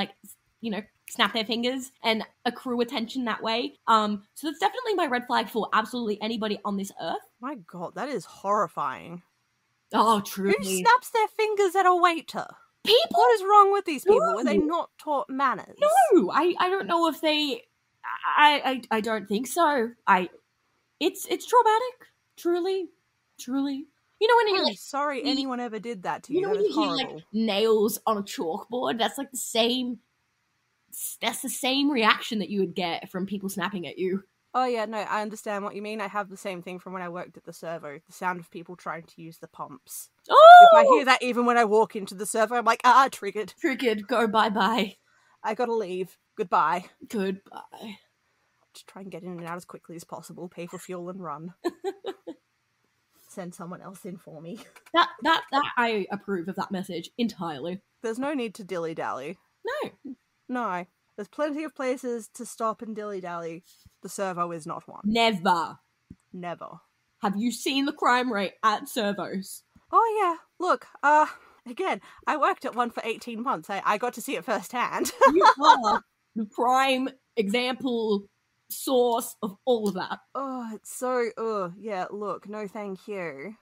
snap their fingers and accrue attention that way. So that's definitely my red flag for absolutely anybody on this earth. My God, that is horrifying. Oh, truly. Who snaps their fingers at a waiter? People? What is wrong with these people? No. Were they not taught manners? No, I don't know if they... I don't think so. It's traumatic. Truly. You know when I'm sorry anyone ever did that to you. You know that when is you horrible. hear nails on a chalkboard? That's like the same... That's the same reaction that you would get from people snapping at you. Oh yeah, no, I understand what you mean. I have the same thing from when I worked at the servo. The sound of people trying to use the pumps. Oh! If I hear that even when I walk into the servo, I'm like, triggered. Triggered, go bye-bye. I gotta leave. Goodbye. Goodbye. Just try and get in and out as quickly as possible, pay for fuel and run. Send someone else in for me. That I approve of that message entirely. There's no need to dilly-dally. No. There's plenty of places to stop and dilly-dally. The servo is not one. Never. Have you seen the crime rate at servos? Oh yeah. Look, again, I worked at one for 18 months. I got to see it firsthand. You are the prime example source of all of that. Oh, it's so, yeah, look, no thank you.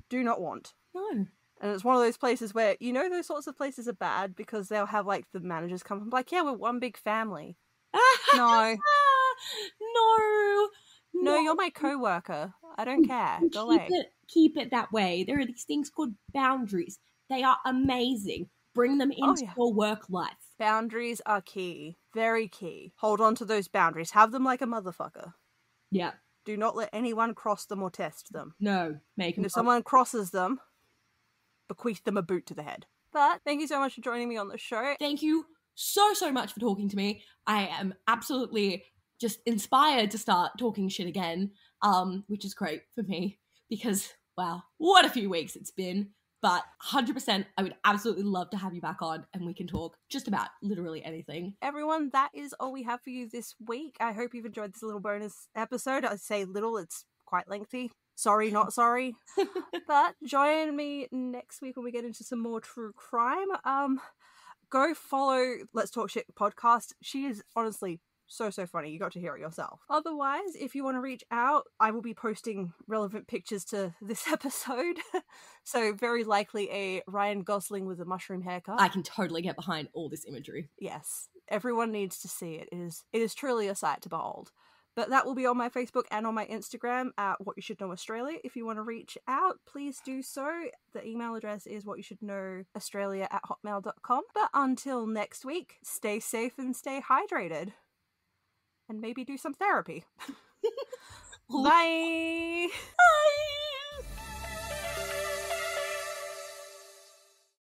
Do not want. No. And it's one of those places where, those sorts of places are bad because they'll have, the managers come and be like, yeah, we're one big family. No. No, you're my co-worker. I don't care. Go away. Keep it that way. There are these things called boundaries. They are amazing. Bring them into your work life. Boundaries are key. Very key. Hold on to those boundaries. Have them like a motherfucker. Yeah. Do not let anyone cross them or test them. No. Make them. And if someone crosses them, bequeath them a boot to the head. But thank you so much for joining me on the show. Thank you so much for talking to me. I am absolutely just inspired to start talking shit again, which is great for me because, wow, what a few weeks it's been. But 100%, I would absolutely love to have you back on and we can talk just about literally anything. Everyone, that is all we have for you this week. I hope you've enjoyed this little bonus episode. I say little, it's quite lengthy. Sorry, not sorry. But join me next week when we get into some more true crime. Go follow Let's Talk Shit podcast. She is honestly so funny. You got to hear it yourself. Otherwise, if you want to reach out, I will be posting relevant pictures to this episode. So very likely a Ryan Gosling with a mushroom haircut. I can totally get behind all this imagery. Yes. Everyone needs to see it. It is truly a sight to behold. But that will be on my Facebook and on my Instagram at What You Should Know Australia. If you want to reach out, please do so. The email address is whatyousshouldknowaustralia@hotmail.com. But until next week, stay safe and stay hydrated. And maybe do some therapy. Bye! Bye!